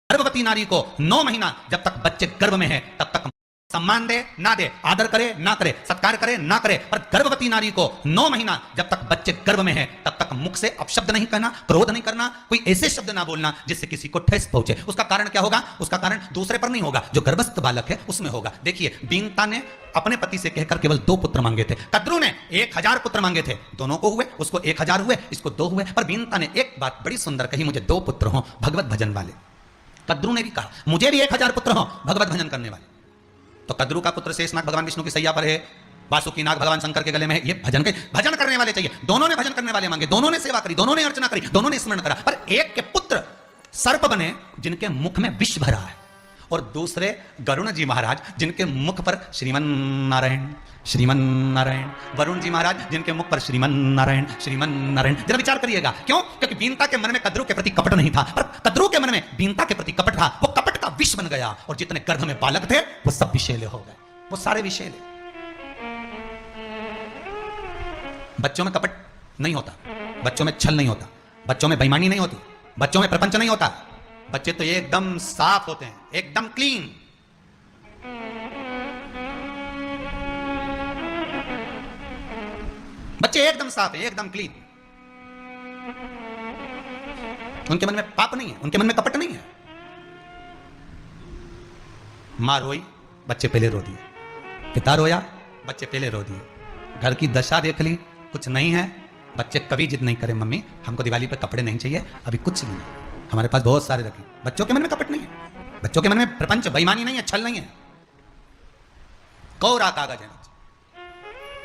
गर्भवती नारी को 9 महीना जब तक बच्चे गर्भ में है तब तक सम्मान दे ना दे, आदर करे ना करे, सत्कार करे ना करे, पर गर्भवती नारी को 9 महीना जब तक बच्चे गर्भ में है तब तक मुख से अपशब्द नहीं कहना, क्रोध नहीं करना, कोई ऐसे शब्द ना बोलना जिससे किसी को ठेस पहुंचे। उसका कारण क्या होगा? उसका कारण दूसरे पर नहीं होगा, जो गर्भस्थ बालक है उसमें होगा। देखिए, बीनता ने अपने पति से कहकर केवल 2 पुत्र मांगे थे, कद्रू ने 1000 पुत्र मांगे थे, दोनों को हुए, उसको 1000 हुए, इसको 2 हुए। पर बीनता ने एक बात बड़ी सुंदर कही, मुझे 2 पुत्र हो भगवत भजन वाले। कद्रू ने भी कहा मुझे भी 1000 पुत्र हो भगवत भजन करने वाले। तो कद्रू का पुत्र शेषनाग भगवान विष्णु की सैया पर है, वासुकी नाग भगवान शंकर के गले में है। ये भजन करने वाले चाहिए। दोनों ने भजन करने वाले मांगे, दोनों ने सेवा करी, दोनों ने अर्चना करी, दोनों ने स्मरण करा, पर एक के पुत्र सर्प बने जिनके मुख में विष भरा है, और दूसरे गरुण जी महाराज जिनके मुख पर श्रीमन नारायण श्रीमन नारायण, वरुण जी महाराज जिनके मुख पर श्रीमन नारायण श्रीमन नारायण। जरा विचार करिएगा, क्यों? क्योंकि बीनता के मन में कद्रू के प्रति कपट नहीं था, पर कद्रू के मन में बीनता के प्रति कपट था। वो कपट का विष बन गया, और जितने गर्भ में बालक थे वो सब विषैले हो गए, वो सारे विषैले। बच्चों में कपट नहीं होता, बच्चों में छल नहीं होता, बच्चों में बेईमानी नहीं होती, बच्चों में प्रपंच नहीं होता। बच्चे तो एकदम साफ होते हैं, एकदम क्लीन। बच्चे एकदम साफ है, एकदम क्लीन। उनके मन में पाप नहीं है, उनके मन में कपट नहीं है। मां रोई, बच्चे पहले रो दिए, पिता रोया, बच्चे पहले रो दिए। घर की दशा देख ली, कुछ नहीं है, बच्चे कभी जिद नहीं करे, मम्मी हमको दिवाली पे कपड़े नहीं चाहिए, अभी कुछ नहीं है, हमारे पास बहुत सारे रखे। बच्चों के मन में कपट नहीं है, बच्चों के मन में प्रपंच बेईमानी नहीं है, छल नहीं है, कोरा कागज है।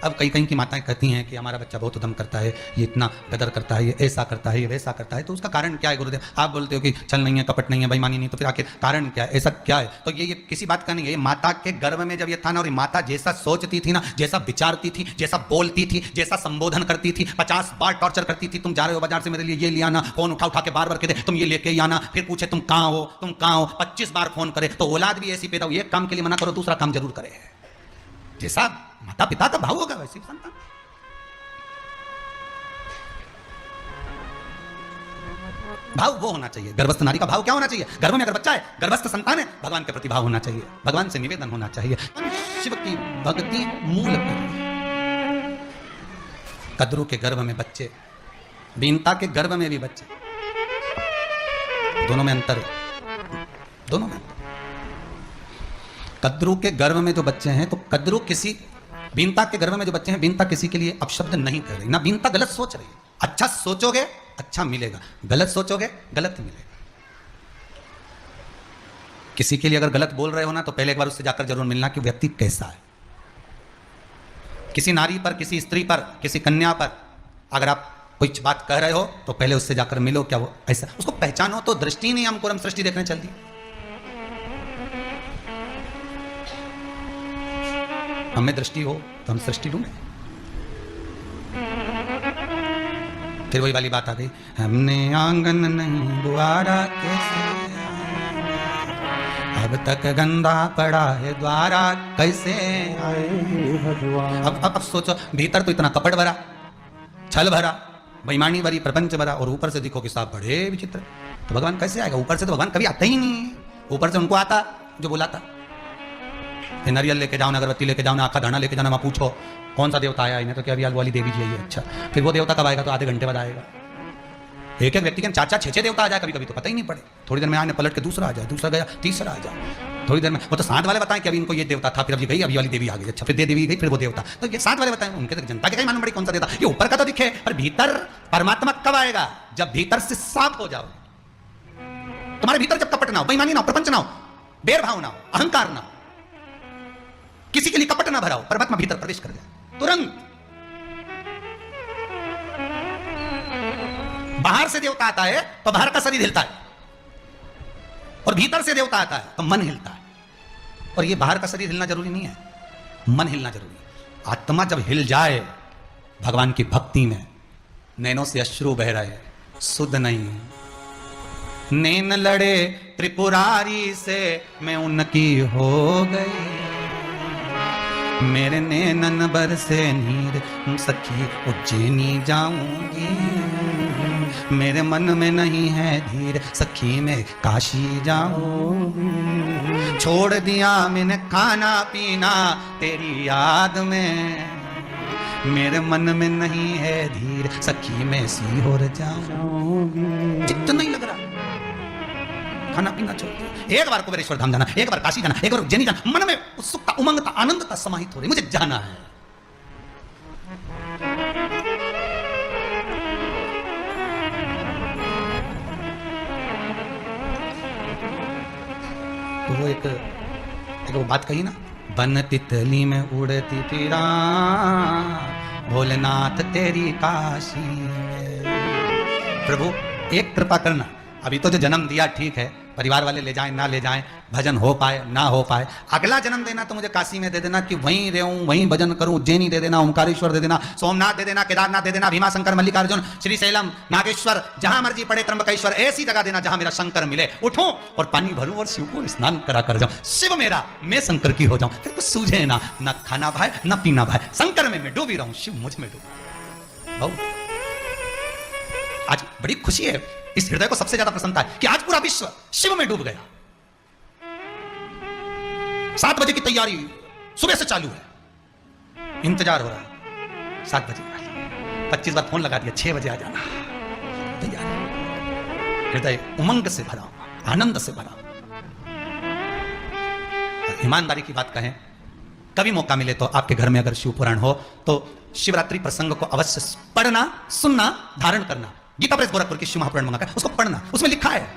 अब कई कहीं की माताएं कहती हैं कि हमारा बच्चा बहुत उद्यम करता है, ये इतना कदर करता है, ये ऐसा करता है, ये वैसा करता है, तो उसका कारण क्या है गुरुदेव? आप बोलते हो कि छल नहीं है, कपट नहीं है, बेईमानी नहीं, तो फिर आखिर कारण क्या है, ऐसा क्या है? तो ये किसी बात का नहीं है। ये माता के गर्भ में जब ये था ना, और माता जैसा सोचती थी ना, जैसा विचारती थी, जैसा बोलती थी, जैसा संबोधन करती थी, 50 बार टॉर्चर करती थी। तुम जा रहे हो बाजार से, मेरे लिए ये ले आना, फोन उठा के बार बार कहते तुम ये लेके आना, फिर पूछे तुम कहाँ हो, तुम कहाँ हो, 25 बार फोन करे। तो औलाद भी ऐसी पैदा हो, एक काम के लिए मना करो, दूसरा काम जरूर करे। जैसा माता पिता का भाव होगा वैसे संतान। भाव वो होना चाहिए। गर्भस्थ नारी का भाव क्या होना चाहिए? गर्भ में अगर बच्चा है, गर्भस्थ संतान है, भगवान के प्रति भाव होना चाहिए, भगवान से निवेदन होना चाहिए। शिव की भक्ति मूल पर। कद्रू के गर्भ में बच्चे, बीनता के गर्भ में भी बच्चे, दोनों में अंतर है, दोनों में। कद्रू के गर्भ में जो बच्चे हैं, तो कद्रू किसी, बीनता के गर्भ में जो बच्चे हैं, बीनता किसी के लिए अपशब्द नहीं कर रही, ना बीनता गलत सोच रही है। अच्छा सोचोगे अच्छा मिलेगा, गलत सोचोगे गलत मिलेगा। किसी के लिए अगर गलत बोल रहे हो ना, तो पहले एक बार उससे जाकर जरूर मिलना कि व्यक्ति कैसा है। किसी नारी पर, किसी स्त्री पर, किसी कन्या पर अगर आप कुछ बात कह रहे हो, तो पहले उससे जाकर मिलो, क्या वो ऐसा, उसको पहचानो। तो दृष्टि नहीं हमको, हम सृष्टि देखने चल दी। हमें दृष्टि हो तो हम सृष्टि ढूंढे। फिर वही वाली बात आ गई, हमने आंगन नहीं द्वारा कैसे, अब तक गंदा पड़ा है द्वारा कैसे आए। अब सोचो, भीतर तो इतना कपट भरा, छल भरा, बेईमानी भरी, प्रपंच भरा, और ऊपर से देखो कि साहब बड़े विचित्र, तो भगवान कैसे आएगा? ऊपर से तो भगवान कभी आता ही नहीं है। ऊपर से उनको आता जो बुलाता। नारियल लेके जाओ ना, अगरबत्ती लेके जाओ ना, आखा धाना लेके जाना, वहाँ पूछो कौन सा देवता आया, इन्हें तो क्या अभी वाली देवी जी आई है। अच्छा, फिर वो देवता कब आएगा? तो आधे घंटे बाद आएगा। एक एक व्यक्ति के 4-4 6-6 देवता आ जाए कभी कभी, तो पता ही नहीं पड़े। थोड़ी देर में आने पलट के दूसरा आ जाए, दूसरा गया, तीसरा आ जाए। थोड़ी देर में वो तो साथ वाले बताएं कि अभी इनको ये देवता था, फिर अभी गई, अभी वाली देवी आ गई। अच्छा, फिर देवी गई, फिर वो देवता। तो ये साथ वाले बताएं, उनके तो जनता के कहीं मालूम पड़ी कौन सा देवता। ये ऊपर का तो दिखे, पर भीतर परमात्मा कब आएगा? जब भीतर से साफ हो जाओ। तुम्हारे भीतर जब कपट ना हो, बेईमानी ना हो, प्रपंच ना हो, बेरभाव ना हो, अहंकार ना हो, किसी के लिए कपट ना भराओ, परमात्मा भीतर प्रवेश कर जाए तुरंत। बाहर से देवता आता है तो बाहर का शरीर हिलता है, और भीतर से देवता आता है तो मन हिलता है। और ये बाहर का शरीर हिलना जरूरी नहीं है, मन हिलना जरूरी है। आत्मा जब हिल जाए भगवान की भक्ति में, नैनों से अश्रु बह रहे, सुध नहीं, नैन लड़े त्रिपुरारी से मैं उनकी हो गई, मेरे नैनन बरसे नीर सखी उज्जैनी जाऊंगी, मेरे मन में नहीं है धीर सखी मैं काशी जाऊंगी, छोड़ दिया मैंने खाना पीना तेरी याद में, मेरे मन में नहीं है धीर सखी मैं सीहोर जाऊंगी। चित्त नहीं लग रहा, खाना पीना छोड़ दिया, एक बार कुबेरेश्वर धाम जाना, एक बार काशी जाना, एक बार उज्जैनी जाना, मन में उत्सुकता, उमंगता, आनंदता समाहित हो रही, मुझे जाना है। तो वो एक वो बात कही ना, बन तितली में उड़ती फिरा भोलेनाथ तेरी काशी में। प्रभु एक कृपा करना, अभी तो जो जन्म दिया ठीक है, परिवार वाले ले जाएं ना ले जाएं, भजन हो पाए ना हो पाए, अगला जन्म देना तो मुझे काशी में दे देना कि वहीं रहूं, वहीं भजन करूं, उज्जैनी दे देना, ओंकारेश्वर दे देना, सोमनाथ दे देना, केदारनाथ दे देना, भीमाशंकर, मल्लिकार्जुन, श्रीशैलम, नागेश्वर, जहां मर्जी पड़े त्र्यंबकेश्वर, ऐसी जगह देना जहां मेरा शंकर मिले, उठूं और पानी भरूं और शिव को स्नान करा कर जाऊं, शिव मेरा, मैं शंकर की हो जाऊं, फिर कुछ सूझे ना, न खाना भाई न पीना भाई, शंकर में मैं डूबी रहूं, शिव मुझ में डूबी। आज बड़ी खुशी है, इस हृदय को सबसे ज्यादा प्रसन्नता है कि आज पूरा विश्व शिव में डूब गया। 7 बजे की तैयारी सुबह से चालू है, इंतजार हो रहा है, 7 बजे 25 बार फोन लगा दिया, 6 बजे आ जाना, तैयार, हृदय उमंग से भरा, आनंद से भरा। ईमानदारी की बात कहें, कभी मौका मिले तो आपके घर में अगर शिव पुराण हो तो शिवरात्रि प्रसंग को अवश्य पढ़ना, सुनना, धारण करना। गीता प्रेस गोरखपुर की शिव महापुराण मंगाकर उसको पढ़ना, उसमें लिखा है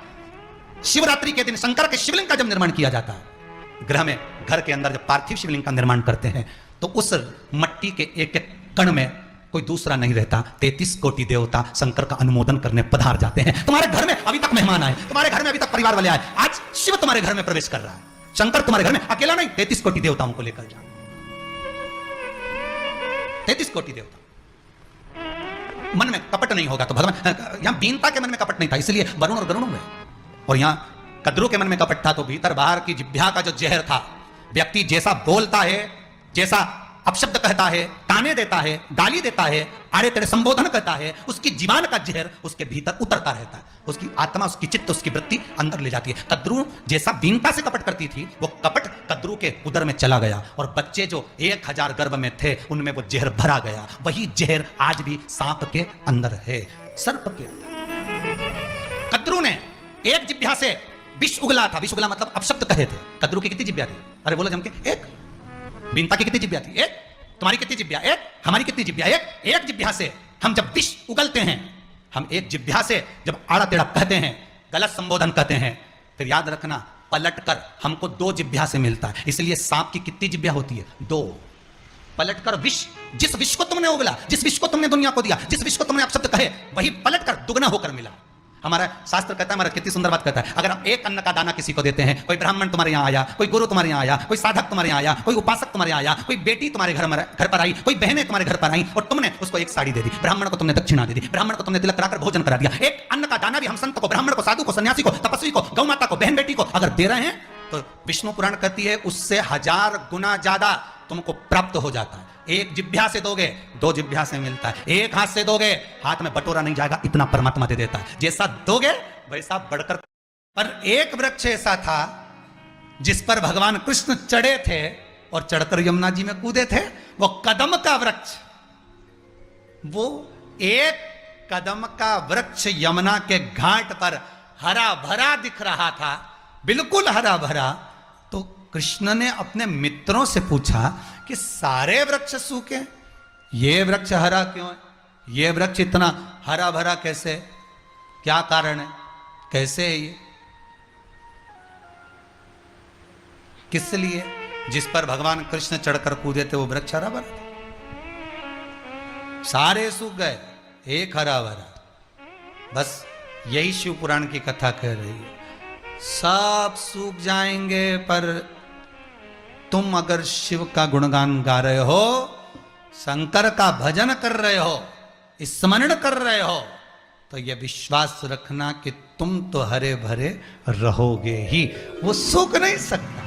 शिवरात्रि के दिन शंकर के शिवलिंग का जब निर्माण किया जाता है, ग्रह में, घर के अंदर जब पार्थिव शिवलिंग का निर्माण करते हैं तो उस मट्टी के एक एक कण में कोई दूसरा नहीं रहता, 33 कोटि देवता शंकर का अनुमोदन करने पधार जाते हैं। तुम्हारे घर में अभी तक मेहमान आए, तुम्हारे घर में अभी तक परिवार वाले आए, आज शिव तुम्हारे घर में प्रवेश कर रहा है, शंकर तुम्हारे घर में अकेला नहीं, 33 कोटि देवताओं को लेकर जा, 33 कोटि देवता। मन में कपट नहीं होगा तो भगवान, यहां बीनता के मन में कपट नहीं था इसलिए वरुण और गरुण में, और यहां कद्रू के मन में कपट था तो भीतर बाहर की जिह्वा का जो जहर था, व्यक्ति जैसा बोलता है, जैसा अपशब्द कहता है, ताने देता है, गाली देता है, आड़े तेरे संबोधन करता है, उसकी जीवान का जहर उसके भीतर उतरता रहता है, उसकी आत्मा, उसकी चित्त, उसकी वृत्ति अंदर ले जाती है। कद्रू जैसा बीनता से कपट करती थी, वो कपट कद्रू के उदर में चला गया और बच्चे जो 1000 गर्भ में थे उनमें वो जहर भरा गया। वही जहर आज भी सांप के अंदर है, सर्प के अंदर। कद्रू ने एक जिह्वा से विष उगला था, विष उगला मतलब अपशब्द कहे थे। कद्रू की कितनी जिह्वा थी? अरे बोलो जम के, एक। बीनता की कितनी जिह्वा थी? एक। तुम्हारी कितनी जिह्वा? एक। हमारी कितनी जिह्वा? एक। एक जिह्वा से हम जब विष उगलते हैं, हम एक जिह्वा से जब आड़ा टेढ़ा कहते हैं, गलत संबोधन कहते हैं, फिर याद रखना पलट कर हमको 2 जिह्वा से मिलता है। इसलिए सांप की कितनी जिह्वा होती है? 2। पलट कर विष, जिस विष को तुमने उगला, जिस विष को तुमने दुनिया को दिया, जिस विष को तुमने अपशब्द कहे, वही पलट कर दुगना होकर मिला। हमारा शास्त्र कहता है, हमारा कितनी सुंदर बात कहता है, अगर हम एक अन्न का दाना किसी को देते हैं, कोई ब्राह्मण तुम्हारे यहाँ आया, कोई गुरु तुम्हारे यहाँ आया, कोई साधक तुम्हारे यहाँ आया, कोई उपासक तुम्हारे यहाँ आया, कोई बेटी तुम्हारे घर पर आई, कोई बहनें तुम्हारे घर पर आई और तुमने उसको एक साड़ी दे दी, ब्राह्मण को तुमने दक्षिणा दे दी, ब्राह्मण को तुमने तिलक कराकर भोजन करा दिया। एक अन्न का दाना भी हम संत को, ब्राह्मण को, साधु को, सन्यासी को, तपस्वी को, गौ माता को, बहन बेटी को अगर दे रहे हैं तो विष्णु पुराण कहती है उससे 1000 गुना ज्यादा तुमको प्राप्त हो जाता है। एक जिह्वा से दोगे, 2 जिह्वा से मिलता है। एक हाथ से दोगे, हाथ में बटोरा नहीं जाएगा, इतना परमात्मा दे देता है। जैसा दोगे वैसा बढ़कर। पर एक वृक्ष ऐसा था जिस पर भगवान कृष्ण चढ़े थे और चढ़कर यमुना जी में कूदे थे, वो कदम का वृक्ष। वो एक कदम का वृक्ष यमुना के घाट पर हरा भरा दिख रहा था, बिल्कुल हरा भरा। तो कृष्ण ने अपने मित्रों से पूछा कि सारे वृक्ष सूखे, ये वृक्ष हरा क्यों है? ये वृक्ष इतना हरा भरा कैसे? क्या कारण है? कैसे है ये? किस लिए? जिस पर भगवान कृष्ण चढ़कर कूदे थे वो वृक्ष हरा भरा था। सारे सूख गए, एक हरा भरा। बस यही शिव पुराण की कथा कह रही है। सब सूख जाएंगे, पर तुम अगर शिव का गुणगान गा रहे हो, शंकर का भजन कर रहे हो, स्मरण कर रहे हो, तो यह विश्वास रखना कि तुम तो हरे भरे रहोगे ही। वो सूख नहीं सकता,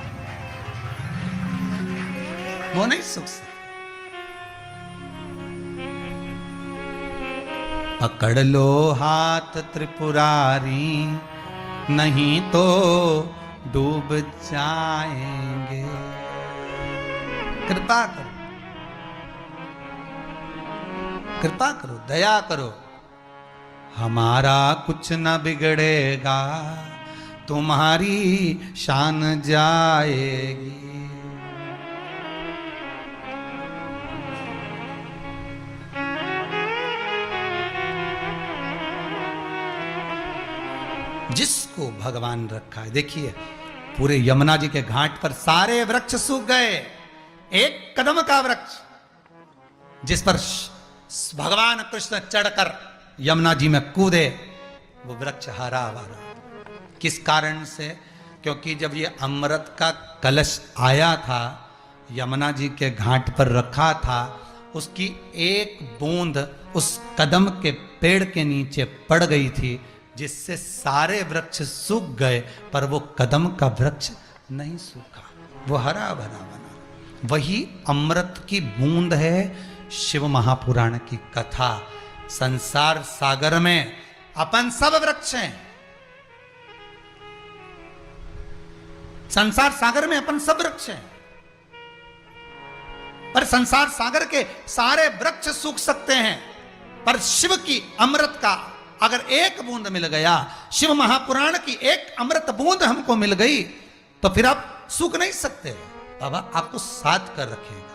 वो नहीं सूख सकता। पकड़ लो हाथ त्रिपुरारी, नहीं तो डूब जाएंगे। कृपा करो, कृपा करो, दया करो, हमारा कुछ न बिगड़ेगा, तुम्हारी शान जाएगी। जिसको भगवान रखा है, देखिए पूरे यमुना जी के घाट पर सारे वृक्ष सूख गए, एक कदम का वृक्ष जिस पर भगवान कृष्ण चढ़कर यमुना जी में कूदे, वो वृक्ष हरा भरा। किस कारण से? क्योंकि जब ये अमृत का कलश आया था, यमुना जी के घाट पर रखा था, उसकी एक बूंद उस कदम के पेड़ के नीचे पड़ गई थी, जिससे सारे वृक्ष सूख गए, पर वो कदम का वृक्ष नहीं सूखा, वो हरा भरा बना। वही अमृत की बूंद है शिव महापुराण की कथा। संसार सागर में अपन सब वृक्ष हैं, संसार सागर में अपन सब वृक्ष हैं, पर संसार सागर के सारे वृक्ष सूख सकते हैं, पर शिव की अमृत का अगर एक बूंद मिल गया, शिव महापुराण की एक अमृत बूंद हमको मिल गई, तो फिर आप सूख नहीं सकते। बाबा आपको साथ कर रखेगा।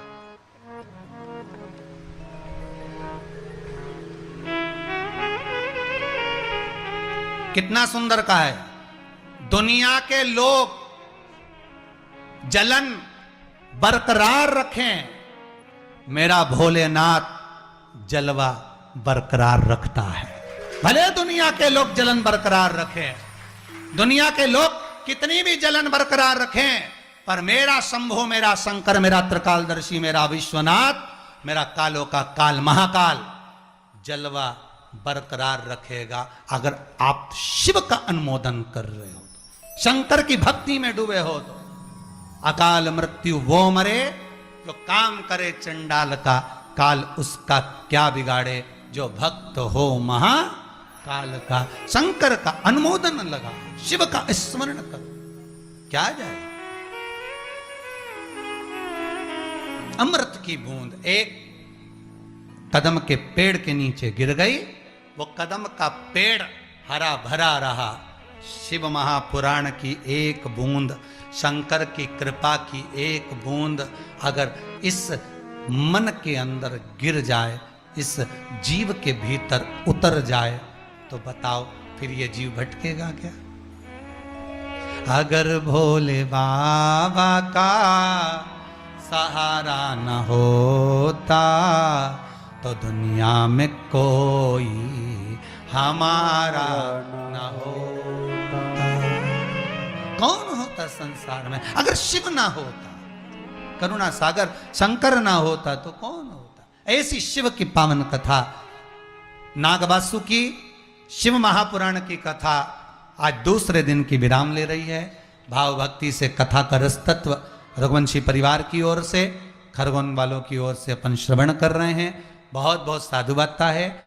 कितना सुंदर का है, दुनिया के लोग जलन बरकरार रखें, मेरा भोलेनाथ जलवा बरकरार रखता है। भले दुनिया के लोग जलन बरकरार रखें, दुनिया के लोग कितनी भी जलन बरकरार रखें, पर मेरा शंभो, मेरा शंकर, मेरा त्रिकालदर्शी, मेरा विश्वनाथ, मेरा कालों का काल महाकाल जलवा बरकरार रखेगा। अगर आप शिव का अनुमोदन कर रहे हो, शंकर की भक्ति में डूबे हो, तो अकाल मृत्यु वो मरे जो काम करे चंडाल का, काल उसका क्या बिगाड़े जो भक्त हो महाकाल का। शंकर का अनुमोदन लगा, शिव का स्मरण करो, क्या जाए। अमृत की बूंद एक कदम के पेड़ के नीचे गिर गई, वो कदम का पेड़ हरा भरा रहा। शिव महापुराण की एक बूंद, शंकर की कृपा की एक बूंद अगर इस मन के अंदर गिर जाए, इस जीव के भीतर उतर जाए, तो बताओ फिर ये जीव भटकेगा क्या? अगर भोले बाबा का सहारा न होता, तो दुनिया में कोई हमारा न होता। कौन होता संसार में अगर शिव ना होता, करुणा सागर शंकर ना होता, तो कौन होता? ऐसी शिव की पावन कथा, नागवासु की शिव महापुराण की कथा आज दूसरे दिन की विराम ले रही है। भाव भक्ति से कथा का रस तत्व रघुवंशी परिवार की ओर से, खरगोन वालों की ओर से अपन श्रवण कर रहे हैं। बहुत बहुत साधुवादता है।